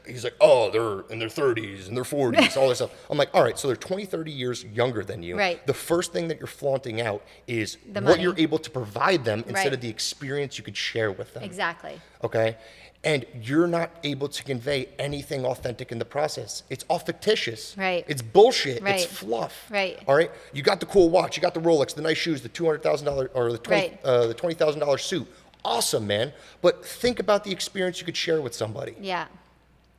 oh, they're in their 30s and their 40s, all this stuff. I'm like, all right, so they're 20, 30 years younger than you. Right. The first thing that you're flaunting out is The what money. you're able to provide them instead Right. of the experience you could share with them. Exactly. Okay? And you're not able to convey anything authentic in the process. It's all fictitious. Right. It's bullshit. Right. It's fluff. Right. All right? You got the cool watch, you got the Rolex, the nice shoes, the $200,000 or the Right. $20,000 suit. Awesome, man. But think about the experience you could share with somebody. Yeah.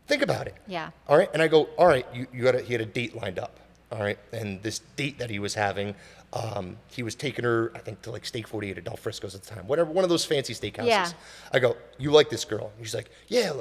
Think about it. Yeah. All right? And I go, all right, he had a date lined up. All right? And this date that he was having, he was taking her, I think, to like Steak 48 at Del Frisco's at the time, whatever, one of those fancy steakhouses. Yeah. I go, you like this girl? And she's like, yeah,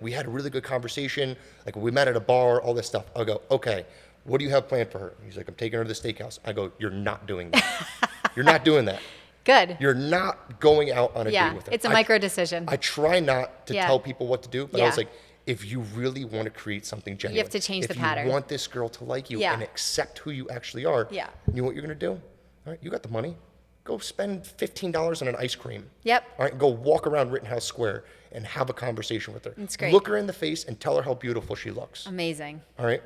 we had a really good conversation. Like, we met at a bar, all this stuff. I go, okay, what do you have planned for her? He's like, I'm taking her to the steakhouse. I go, you're not doing that. You're not doing that. Good. You're not going out on a date with her. It's a micro decision. I try not to Yeah. tell people what to do, but I Yeah. was like, if you really want to create something genuine, have to change the if pattern. you want this girl to like you Yeah. and accept who you actually are, Yeah. you know what you're going to do? All right, you got the money. Go spend $15 on an ice cream. Yep. All right, go walk around Rittenhouse Square and have a conversation with her. That's great. Look her in the face and tell her how beautiful she looks. Amazing. All right?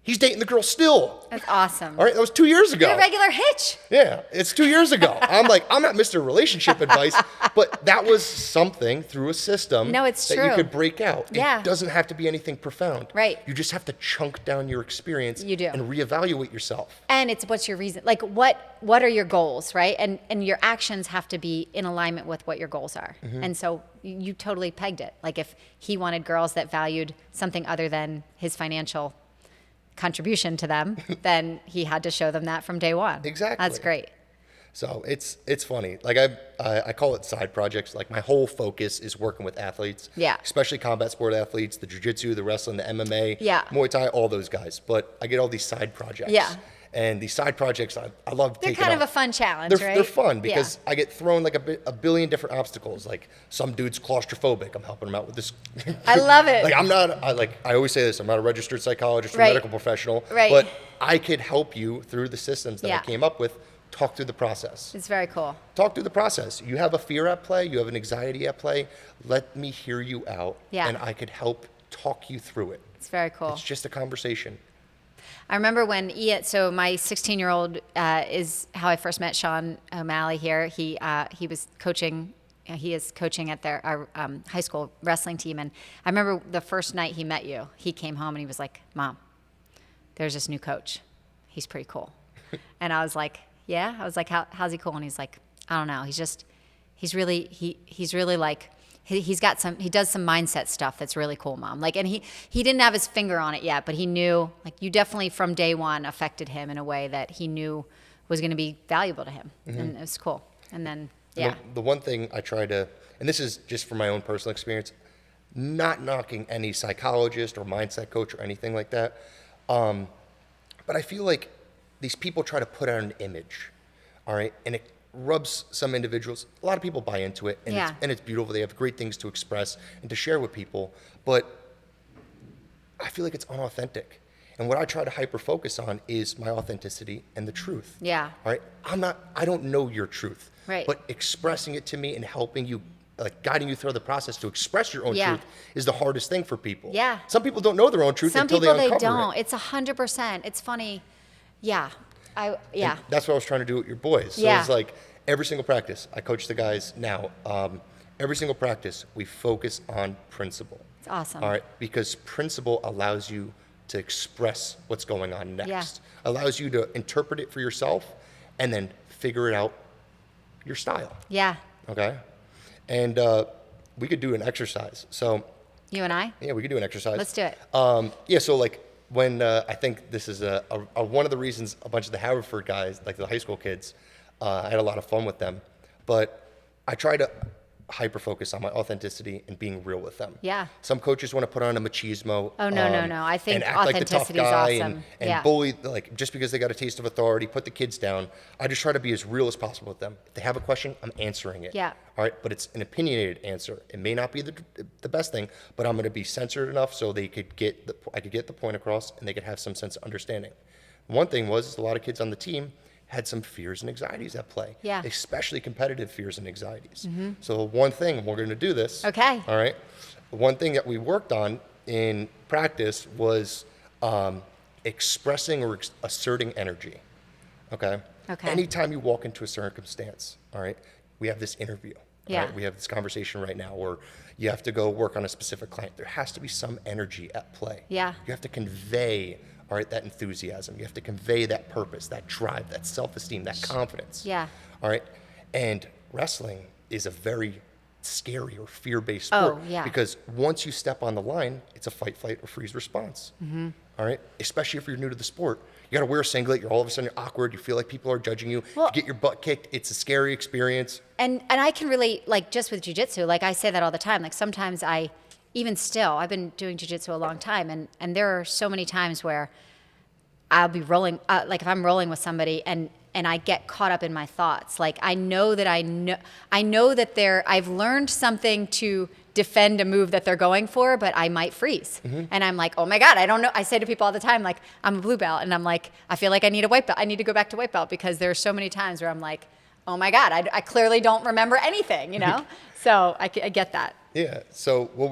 He's dating the girl still. That's awesome. All right, that was 2 years ago. Get a regular hitch. Yeah, it's 2 years ago. I'm like, I'm not Mr. Relationship Advice, but that was something through a system No, it's that you true. could break out. Yeah. It doesn't have to be anything profound. Right. You just have to chunk down your experience You do. and reevaluate yourself. And it's what's your reason? Like what are your goals, right? And your actions have to be in alignment with what your goals are. Mm-hmm. And so you totally pegged it. Like if he wanted girls that valued something other than his financial contribution to them, then he had to show them that from day one. Exactly. That's great. So it's funny. Like I call it side projects. Like my whole focus is working with athletes. Yeah. Especially combat sport athletes, the jiu-jitsu, the wrestling, the MMA, Yeah. Muay Thai, all those guys. But I get all these side projects. Yeah. And these side projects, I love They're taking kind of on. a fun challenge, They're, right? they're fun Yeah. because I get thrown like a billion different obstacles. Like some dude's claustrophobic. I'm helping him out with this. I love it. Like I always say this, I'm not a registered psychologist or Right. medical professional. Right. But I could help you through the systems that Yeah. I came up with, talk through the process. It's very cool. Talk through the process. You have a fear at play, you have an anxiety at play. Let me hear you out. Yeah. And I could help talk you through it. It's very cool. It's just a conversation. I remember when so my 16-year-old is how I first met Sean O'Malley here. He was coaching. He is coaching at our high school wrestling team. And I remember the first night he met you, he came home and he was like, "Mom, there's this new coach. He's pretty cool." And I was like, "Yeah." I was like, "How's he cool?" And he's like, "I don't know. He's really like." He does some mindset stuff that's really cool, Mom. Like, and he didn't have his finger on it yet, but he knew, like, you definitely from day one affected him in a way that he knew was going to be valuable to him. Mm-hmm. And it was cool. And then, yeah. The one thing I try to, and this is just from my own personal experience, not knocking any psychologist or mindset coach or anything like that. But I feel like these people try to put out an image, all right? And it rubs some individuals. A lot of people buy into it, and, Yeah. it's beautiful. They have great things to express and to share with people. But I feel like it's unauthentic. And what I try to hyper focus on is my authenticity and the truth. Yeah. All right. I don't know your truth. Right. But expressing it to me and helping you, like guiding you through the process to express your own Yeah. truth is the hardest thing for people. Yeah. Some people don't know their own truth Some until people, they they uncover don't. it. It's 100%. It's funny. Yeah. Yeah. And that's what I was trying to do with your boys. So Yeah. it's like every single practice, I coach the guys now. Every single practice, we focus on principle. It's awesome. All right, because principle allows you to express what's going on next. Yeah. Allows you to interpret it for yourself and then figure it out your style. Yeah. Okay? And we could do an exercise. So, You and I? yeah, we could do an exercise. Let's do it. Yeah, so like when I think this is one of the reasons a bunch of the Haverford guys, like the high school kids, I had a lot of fun with them. But I try to hyper focus on my authenticity and being real with them. Yeah. Some coaches want to put on a machismo. Oh, no. I think and act like the tough authenticity is guy awesome. and Yeah. bully, like just because they got a taste of authority, put the kids down. I just try to be as real as possible with them. If they have a question, I'm answering it. Yeah. All right, but it's an opinionated answer. It may not be the best thing, but I'm going to be censored enough so I could get the point across and they could have some sense of understanding. One thing was a lot of kids on the team had some fears and anxieties at play, Yeah. especially competitive fears and anxieties. So one thing, we're going to do this. Okay. All right. One thing that we worked on in practice was expressing or asserting energy. Okay. Okay. Anytime you walk into a circumstance, all right, we have this interview. Yeah. Right? We have this conversation right now where you have to go work on a specific client. There has to be some energy at play. Yeah. You have to convey, all right, that enthusiasm. You have to convey that purpose, that drive, that self-esteem, that confidence. Yeah. All right. And wrestling is a very scary or fear-based sport. Oh, yeah. Because once you step on the line, it's a fight, flight, or freeze response. All right. Especially if you're new to the sport. You got to wear a singlet. You're all of a sudden you're awkward. You feel like people are judging you. Well, you get your butt kicked. It's a scary experience. And I can relate, like, just with jiu-jitsu, like I say that all the time. Like, sometimes even still, I've been doing jiu-jitsu a long time, and there are so many times where I'll be rolling, like if I'm rolling with somebody and I get caught up in my thoughts. Like, I know that I've learned something to defend a move that they're going for, but I might freeze. And I'm like, oh my God, I don't know. I say to people all the time, like, I'm a blue belt, and I'm like, I feel like I need a white belt. I need to go back to white belt, because there are so many times where I'm like, oh my God, I clearly don't remember anything, you know? So I get that. Yeah. So what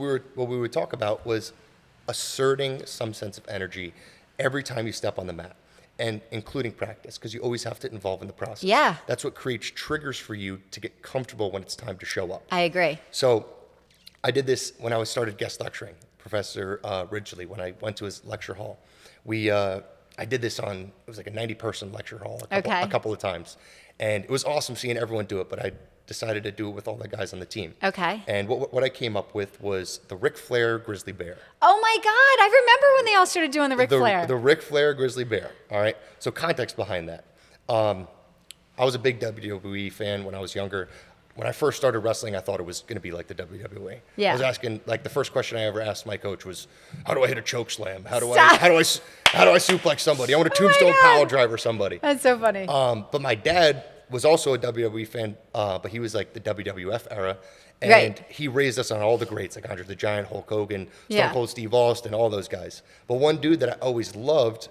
we would talk about was asserting some sense of energy every time you step on the mat, and including practice, because you always have to involve in the process. Yeah. That's what creates triggers for you to get comfortable when it's time to show up. I agree. So I did this when I started guest lecturing, Professor Ridgely, when I went to his lecture hall. I did this it was like a 90-person lecture hall a couple of times. And it was awesome seeing everyone do it, but I decided to do it with all the guys on the team. Okay. And what I came up with was the Ric Flair Grizzly Bear. Oh my God, I remember when they all started doing the Ric Flair. The Ric Flair Grizzly Bear, all right? So context behind that. I was a big WWE fan when I was younger. When I first started wrestling, I thought it was going to be like the WWE. Yeah. I was asking, like, the first question I ever asked my coach was, how do I hit a choke slam? How do I suplex somebody? I want a tombstone pile driver somebody. That's so funny. But my dad was also a WWE fan, but he was like the WWF era. And Right. he raised us on all the greats, like Andre the Giant, Hulk Hogan, Yeah. Stone Cold Steve Austin, all those guys. But one dude that I always loved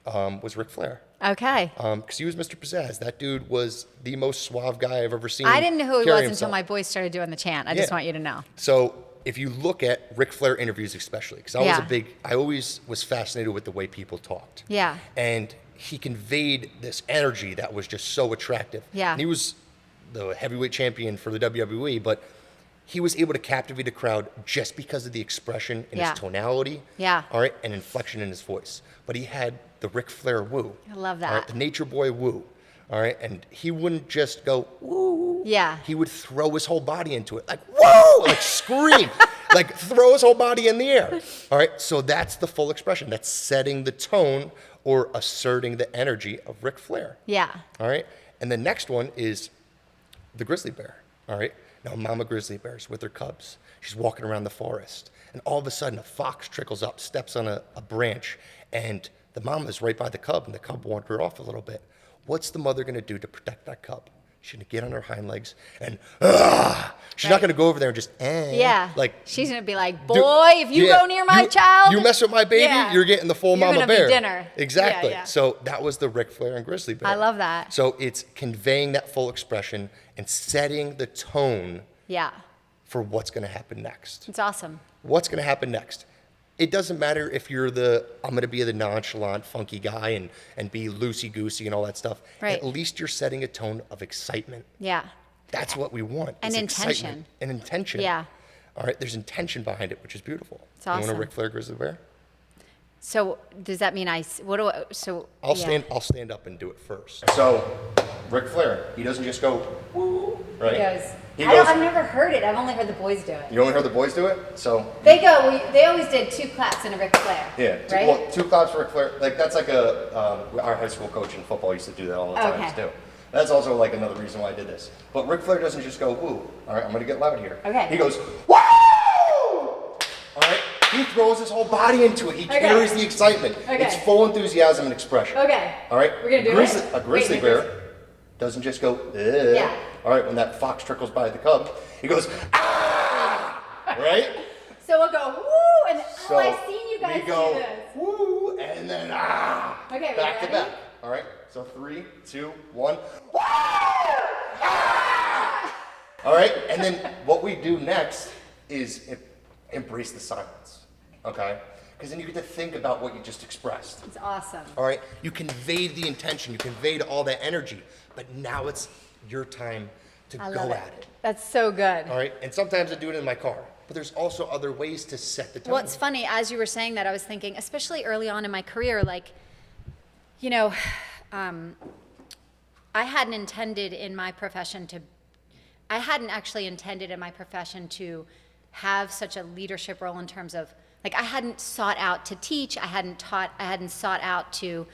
was Ric Flair. Okay. Because he was Mr. Pizzazz. That dude was the most suave guy I've ever seen. I didn't know who he carry was himself. until my boys started doing the chant. I just Yeah. want you to know. So if you look at Ric Flair interviews especially, because Yeah. I always was fascinated with the way people talked. Yeah. And he conveyed this energy that was just so attractive. Yeah. And he was the heavyweight champion for the WWE, but he was able to captivate a crowd just because of the expression in Yeah. his tonality, Yeah. all right, and inflection in his voice. But he had the Ric Flair woo. I love all right, that. the Nature Boy woo, all right, and he wouldn't just go woo. Yeah. He would throw his whole body into it, like whoa, like scream, like throw his whole body in the air. All right, so that's the full expression. That's setting the tone or asserting the energy of Ric Flair. Yeah. All right, and the next one is the grizzly bear. All right, now mama grizzly bear's with her cubs. She's walking around the forest, and all of a sudden a fox trickles up, steps on a branch, and the mama's right by the cub, and the cub wandered off a little bit. What's the mother going to do to protect that cub? She's going to get on her hind legs and, she's not going to go over there and just, Yeah. Like, she's going to be like, boy, if you go near my child. You mess with my baby, Yeah. you're getting the full You're mama gonna be bear. dinner. Exactly. Yeah, yeah. So that was the Ric Flair and grizzly bear. I love that. So it's conveying that full expression and setting the tone Yeah. for what's going to happen next. It's awesome. What's going to happen next? It doesn't matter if you're I'm going to be the nonchalant, funky guy and be loosey-goosey and all that stuff. Right. At least you're setting a tone of excitement. Yeah. That's what we want. And is intention. excitement and intention. Yeah. All right, there's intention behind it, which is beautiful. It's You want awesome. a Ric Flair grizzly bear? So does that mean I'll stand up and do it first. So, Ric Flair, he doesn't just go, woo, right? I've never heard it. I've only heard the boys do it. You only heard the boys do it? So, They always did 2 claps and a Ric Flair. yeah, Right? 2 claps for Ric Flair. Like, that's like our high school coach in football used to do that all the time Okay. too. That's also like another reason why I did this. But Ric Flair doesn't just go, woo. All right, I'm going to get loud here. Okay. He goes, woo! All right? He throws his whole body into it. He carries the excitement. Okay. It's full enthusiasm and expression. Okay. All right? We're going to do it? A grizzly Wait, bear doesn't just go, eh. Yeah. All right, when that fox trickles by the cub, he goes, ah! Right? So we'll go, woo, and So I've seen you guys we go, do this. woo, and then Okay, back to ready? back. All right, so 3, 2, 1. All right, and then what we do next is embrace the silence, okay? Because then you get to think about what you just expressed. It's awesome. All right, you conveyed the intention, you conveyed all that energy, but now it's your time to I go love at it. That's so good. All right, and sometimes I do it in my car, but there's also other ways to set the tone. Well, it's funny, as you were saying that, I was thinking, especially early on in my career, like, you know, I hadn't intended in my profession to, I hadn't actually intended in my profession to have such a leadership role in terms of, like, I hadn't sought out to teach, I hadn't sought out to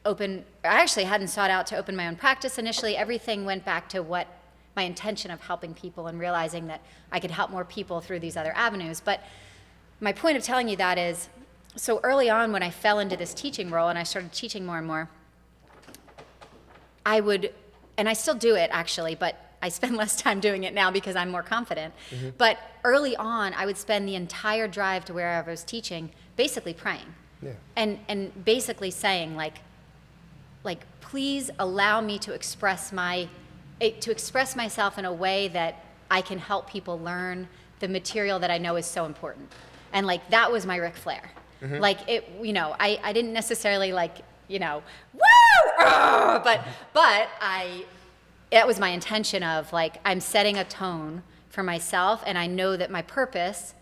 open my own practice initially. Everything went back to what my intention of helping people and realizing that I could help more people through these other avenues. But my point of telling you that is, so early on when I fell into this teaching role and I started teaching more and more, I would, and I still do it actually, but I spend less time doing it now because I'm more confident. Mm-hmm. But early on, I would spend the entire drive to wherever I was teaching basically praying. Yeah. And basically saying like, please allow me to express myself in a way that I can help people learn the material that I know is so important. And like, that was my Ric Flair. Mm-hmm. Like it, you know, I didn't necessarily like, you know, woo, but that was my intention of like, I'm setting a tone for myself, and I know that my purpose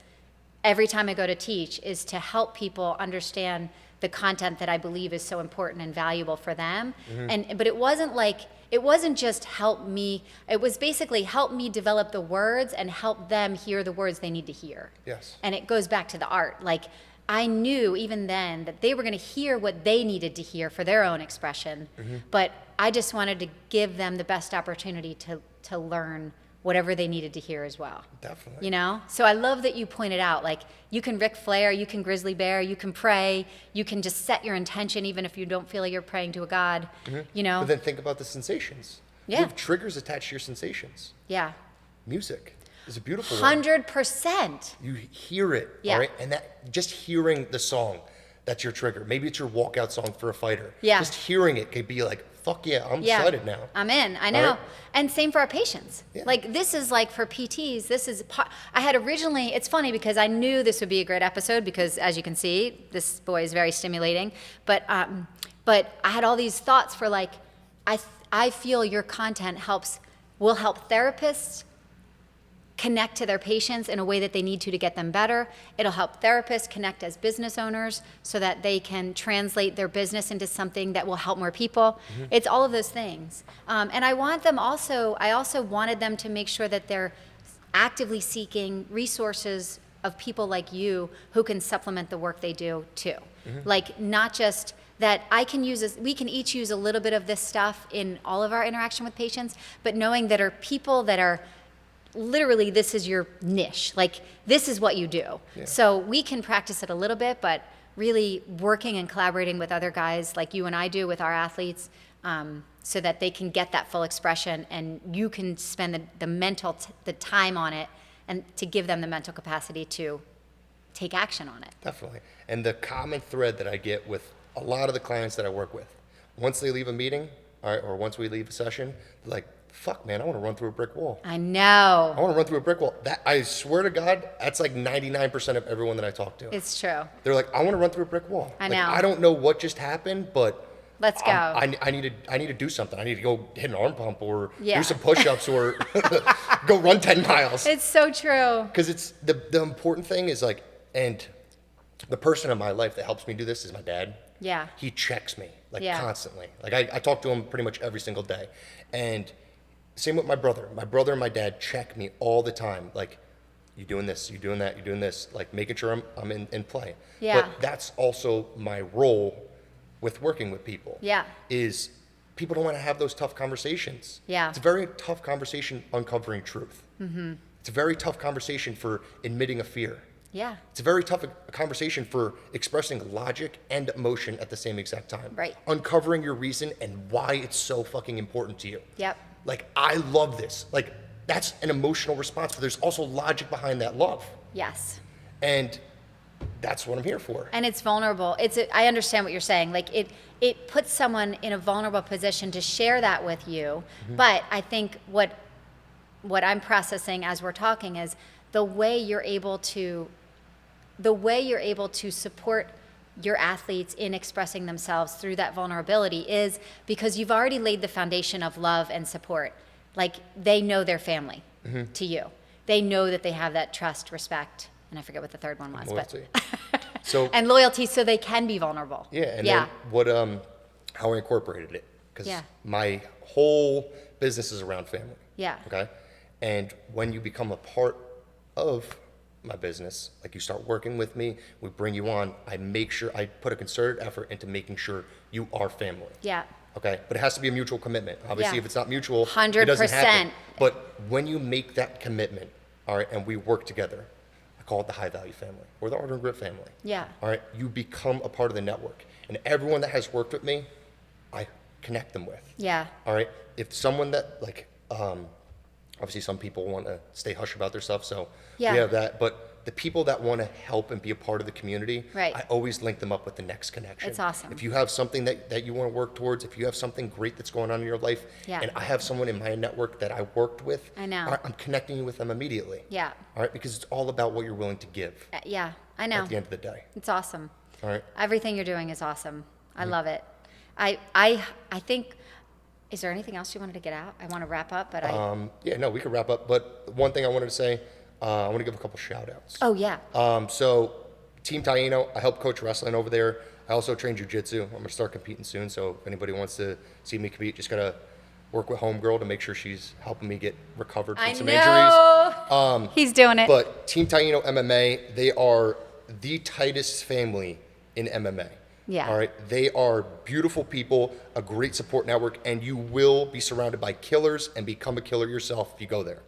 every time I go to teach is to help people understand the content that I believe is so important and valuable for them. Mm-hmm. But it wasn't just help me, it was basically help me develop the words and help them hear the words they need to hear. Yes. And it goes back to the art. Like, I knew even then that they were going to hear what they needed to hear for their own expression, but I just wanted to give them the best opportunity to learn whatever they needed to hear as well. Definitely. You know? So I love that you pointed out, like, you can Ric Flair, you can grizzly bear, you can pray, you can just set your intention even if you don't feel like you're praying to a God, you know? But then think about the sensations. Yeah. You have triggers attached to your sensations. Yeah. Music is a beautiful one. 100%. You hear it, Yeah. all right? And that just hearing the song, that's your trigger. Maybe it's your walkout song for a fighter. Yeah. Just hearing it could be like, fuck yeah, I'm excited now. I'm in. I know. Right? And same for our patients. Yeah. Like, this is like for PTs, I had originally, it's funny because I knew this would be a great episode because, as you can see, this boy is very stimulating. But I had all these thoughts for like, I feel your content will help therapists connect to their patients in a way that they need to get them better. It'll help therapists connect as business owners so that they can translate their business into something that will help more people. It's all of those things. And I also wanted them to make sure that they're actively seeking resources of people like you who can supplement the work they do too. Like, not just that we can each use a little bit of this stuff in all of our interaction with patients, but knowing that are people that are literally, this is your niche. Like, this is what you do. Yeah. So we can practice it a little bit, but really working and collaborating with other guys like you and I do with our athletes, so that they can get that full expression and you can spend the time on it and to give them the mental capacity to take action on it. Definitely. And the common thread that I get with a lot of the clients that I work with, once they leave a meeting, or once we leave a session, they're like, fuck, man, I want to run through a brick wall. I know. I want to run through a brick wall. That, I swear to God, that's like 99% of everyone that I talk to. It's true. They're like, I want to run through a brick wall. I like, know. I don't know what just happened, but let's go. I need to do something. I need to go hit an arm pump or Yeah. do some push-ups or go run 10 miles. It's so true. Because it's the important thing is like, and the person in my life that helps me do this is my dad. Yeah. He checks me like Yeah. constantly. Like I talk to him pretty much every single day. And same with my brother. My brother and my dad check me all the time. Like, you doing this, you doing that, you doing this, like making sure I'm in play. Yeah. But that's also my role with working with people. Yeah. Is people don't want to have those tough conversations. Yeah. It's a very tough conversation uncovering truth. Mm-hmm. It's a very tough conversation for admitting a fear. Yeah. It's a very tough conversation for expressing logic and emotion at the same exact time. Right. Uncovering your reason and why it's so fucking important to you. Yep. Like, I love this. Like, that's an emotional response, but there's also logic behind that love. Yes. And that's what I'm here for. And it's vulnerable. I understand what you're saying. Like it puts someone in a vulnerable position to share that with you. But I think what I'm processing as we're talking is the way you're able to support your athletes in expressing themselves through that vulnerability is because you've already laid the foundation of love and support. Like they know their family to you. They know that they have that trust, respect, and I forget what the third one was. Loyalty. But and loyalty, so they can be vulnerable. Yeah, and then how I incorporated it, because my whole business is around family. Yeah. Okay, and when you become a part of my business, like you start working with me, we bring you on, I make sure I put a concerted effort into making sure you are family. Yeah. Okay, but it has to be a mutual commitment. Obviously, if it's not mutual, 100%. it doesn't happen. But when you make that commitment, all right, and we work together, I call it the high value family or the Ardor Grit family. Yeah. All right, you become a part of the network, and everyone that has worked with me, I connect them with. Yeah. All right, if someone that obviously some people want to stay hush about their stuff, so we have that, but the people that want to help and be a part of the community, I always link them up with the next connection. It's awesome. If you have something that you want to work towards, if you have something great that's going on in your life, and I have someone in my network that I worked with, I know. all right, I'm connecting you with them immediately. Yeah. All right, because it's all about what you're willing to give. Yeah, I know. At the end of the day. It's awesome. All right. Everything you're doing is awesome. I love it. I think, is there anything else you wanted to get out? I want to wrap up, but we could wrap up. But one thing I wanted to say, I want to give a couple shout outs. Oh, yeah. So Team Taino, I help coach wrestling over there. I also train jiu-jitsu. I'm going to start competing soon. So if anybody wants to see me compete, just got to work with homegirl to make sure she's helping me get recovered from some injuries. He's doing it. But Team Taino MMA, they are the tightest family in MMA. Yeah. All right. They are beautiful people, a great support network, and you will be surrounded by killers and become a killer yourself if you go there.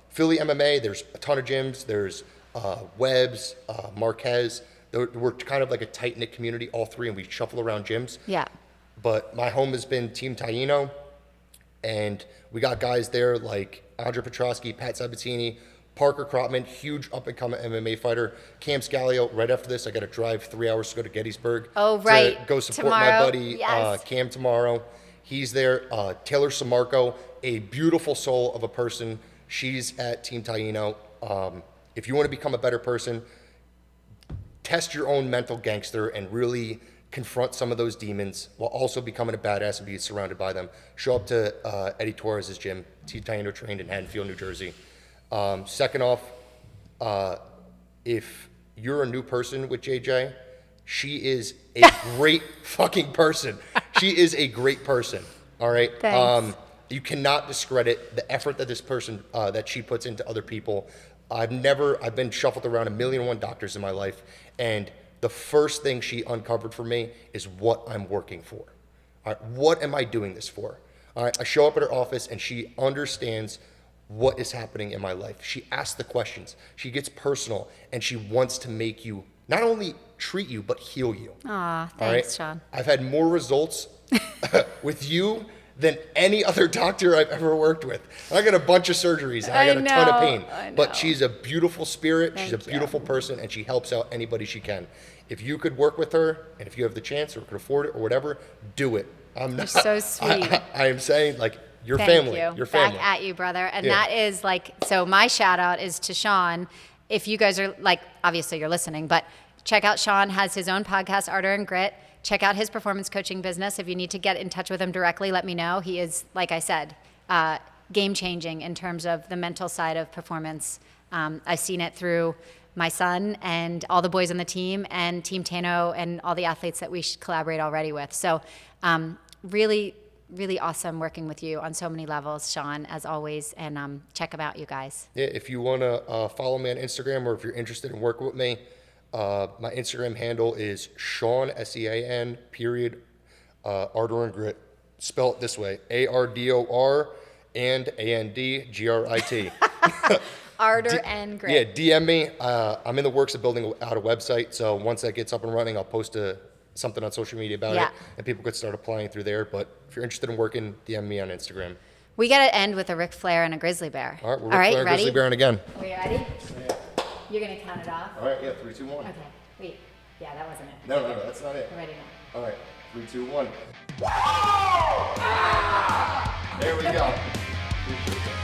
Philly MMA, there's a ton of gyms. There's Webb's, Marquez. We're kind of like a tight-knit community, all three, and we shuffle around gyms. Yeah. But my home has been Team Taino, and we got guys there like Andre Petrosky, Pat Sabatini, Parker Krotman, huge up-and-coming MMA fighter. Cam Scalio, right after this, I got to drive 3 hours to go to Gettysburg. Oh, right. To go support tomorrow. my buddy Cam tomorrow. He's there. Taylor Samarco, a beautiful soul of a person. She's at Team Taino. If you want to become a better person, test your own mental gangster and really confront some of those demons while also becoming a badass and be surrounded by them. Show up to Eddie Torres' gym, Team Taino trained in Haddonfield, New Jersey. Second off, if you're a new person with JJ, she is a great fucking person. She is a great person. All right. Thanks. You cannot discredit the effort that this person, that she puts into other people. I've been shuffled around 1,000,001 doctors in my life, and the first thing she uncovered for me is what I'm working for. All right, what am I doing this for? All right, I show up at her office and she understands what is happening in my life. She asks the questions. She gets personal, and she wants to make you not only treat you, but heal you. Aw, thanks, all right? Sean. I've had more results with you than any other doctor I've ever worked with. I got a bunch of surgeries, and I got a ton of pain. But she's a beautiful spirit, she's a beautiful person, and she helps out anybody she can. If you could work with her, and if you have the chance or could afford it or whatever, do it. I'm not, You're so sweet. I am saying, like, your Thank family. you. Your family. Back at you, brother. And that is like, so my shout out is to Sean. If you guys are like, obviously you're listening, but check out Sean has his own podcast, Ardor and Grit. Check out his performance coaching business. If you need to get in touch with him directly, let me know. He is, like I said, game changing in terms of the mental side of performance. I've seen it through my son and all the boys on the team and Team Taino and all the athletes that we collaborate already with. So really, really awesome working with you on so many levels, Sean, as always. And check them out, you guys. Yeah, if you want to follow me on Instagram, or if you're interested in working with me, my Instagram handle is Sean, SEAN, Ardor and Grit. Spell it this way, ARDOR and ANDGRIT. Ardor and Grit. Yeah, DM me. I'm in the works of building out a website, so once that gets up and running, I'll post something on social media about it, and people could start applying through there. But if you're interested in working, DM me on Instagram. We got to end with a Ric Flair and a grizzly bear. All right, Ric Flair and ready? Grizzly Bear again. Are we ready? You're gonna count it off? All right, yeah, 3, 2, 1. Okay, wait. Yeah, that wasn't it. No, that's not it. I'm ready now. All right, 3, 2, 1. There we go.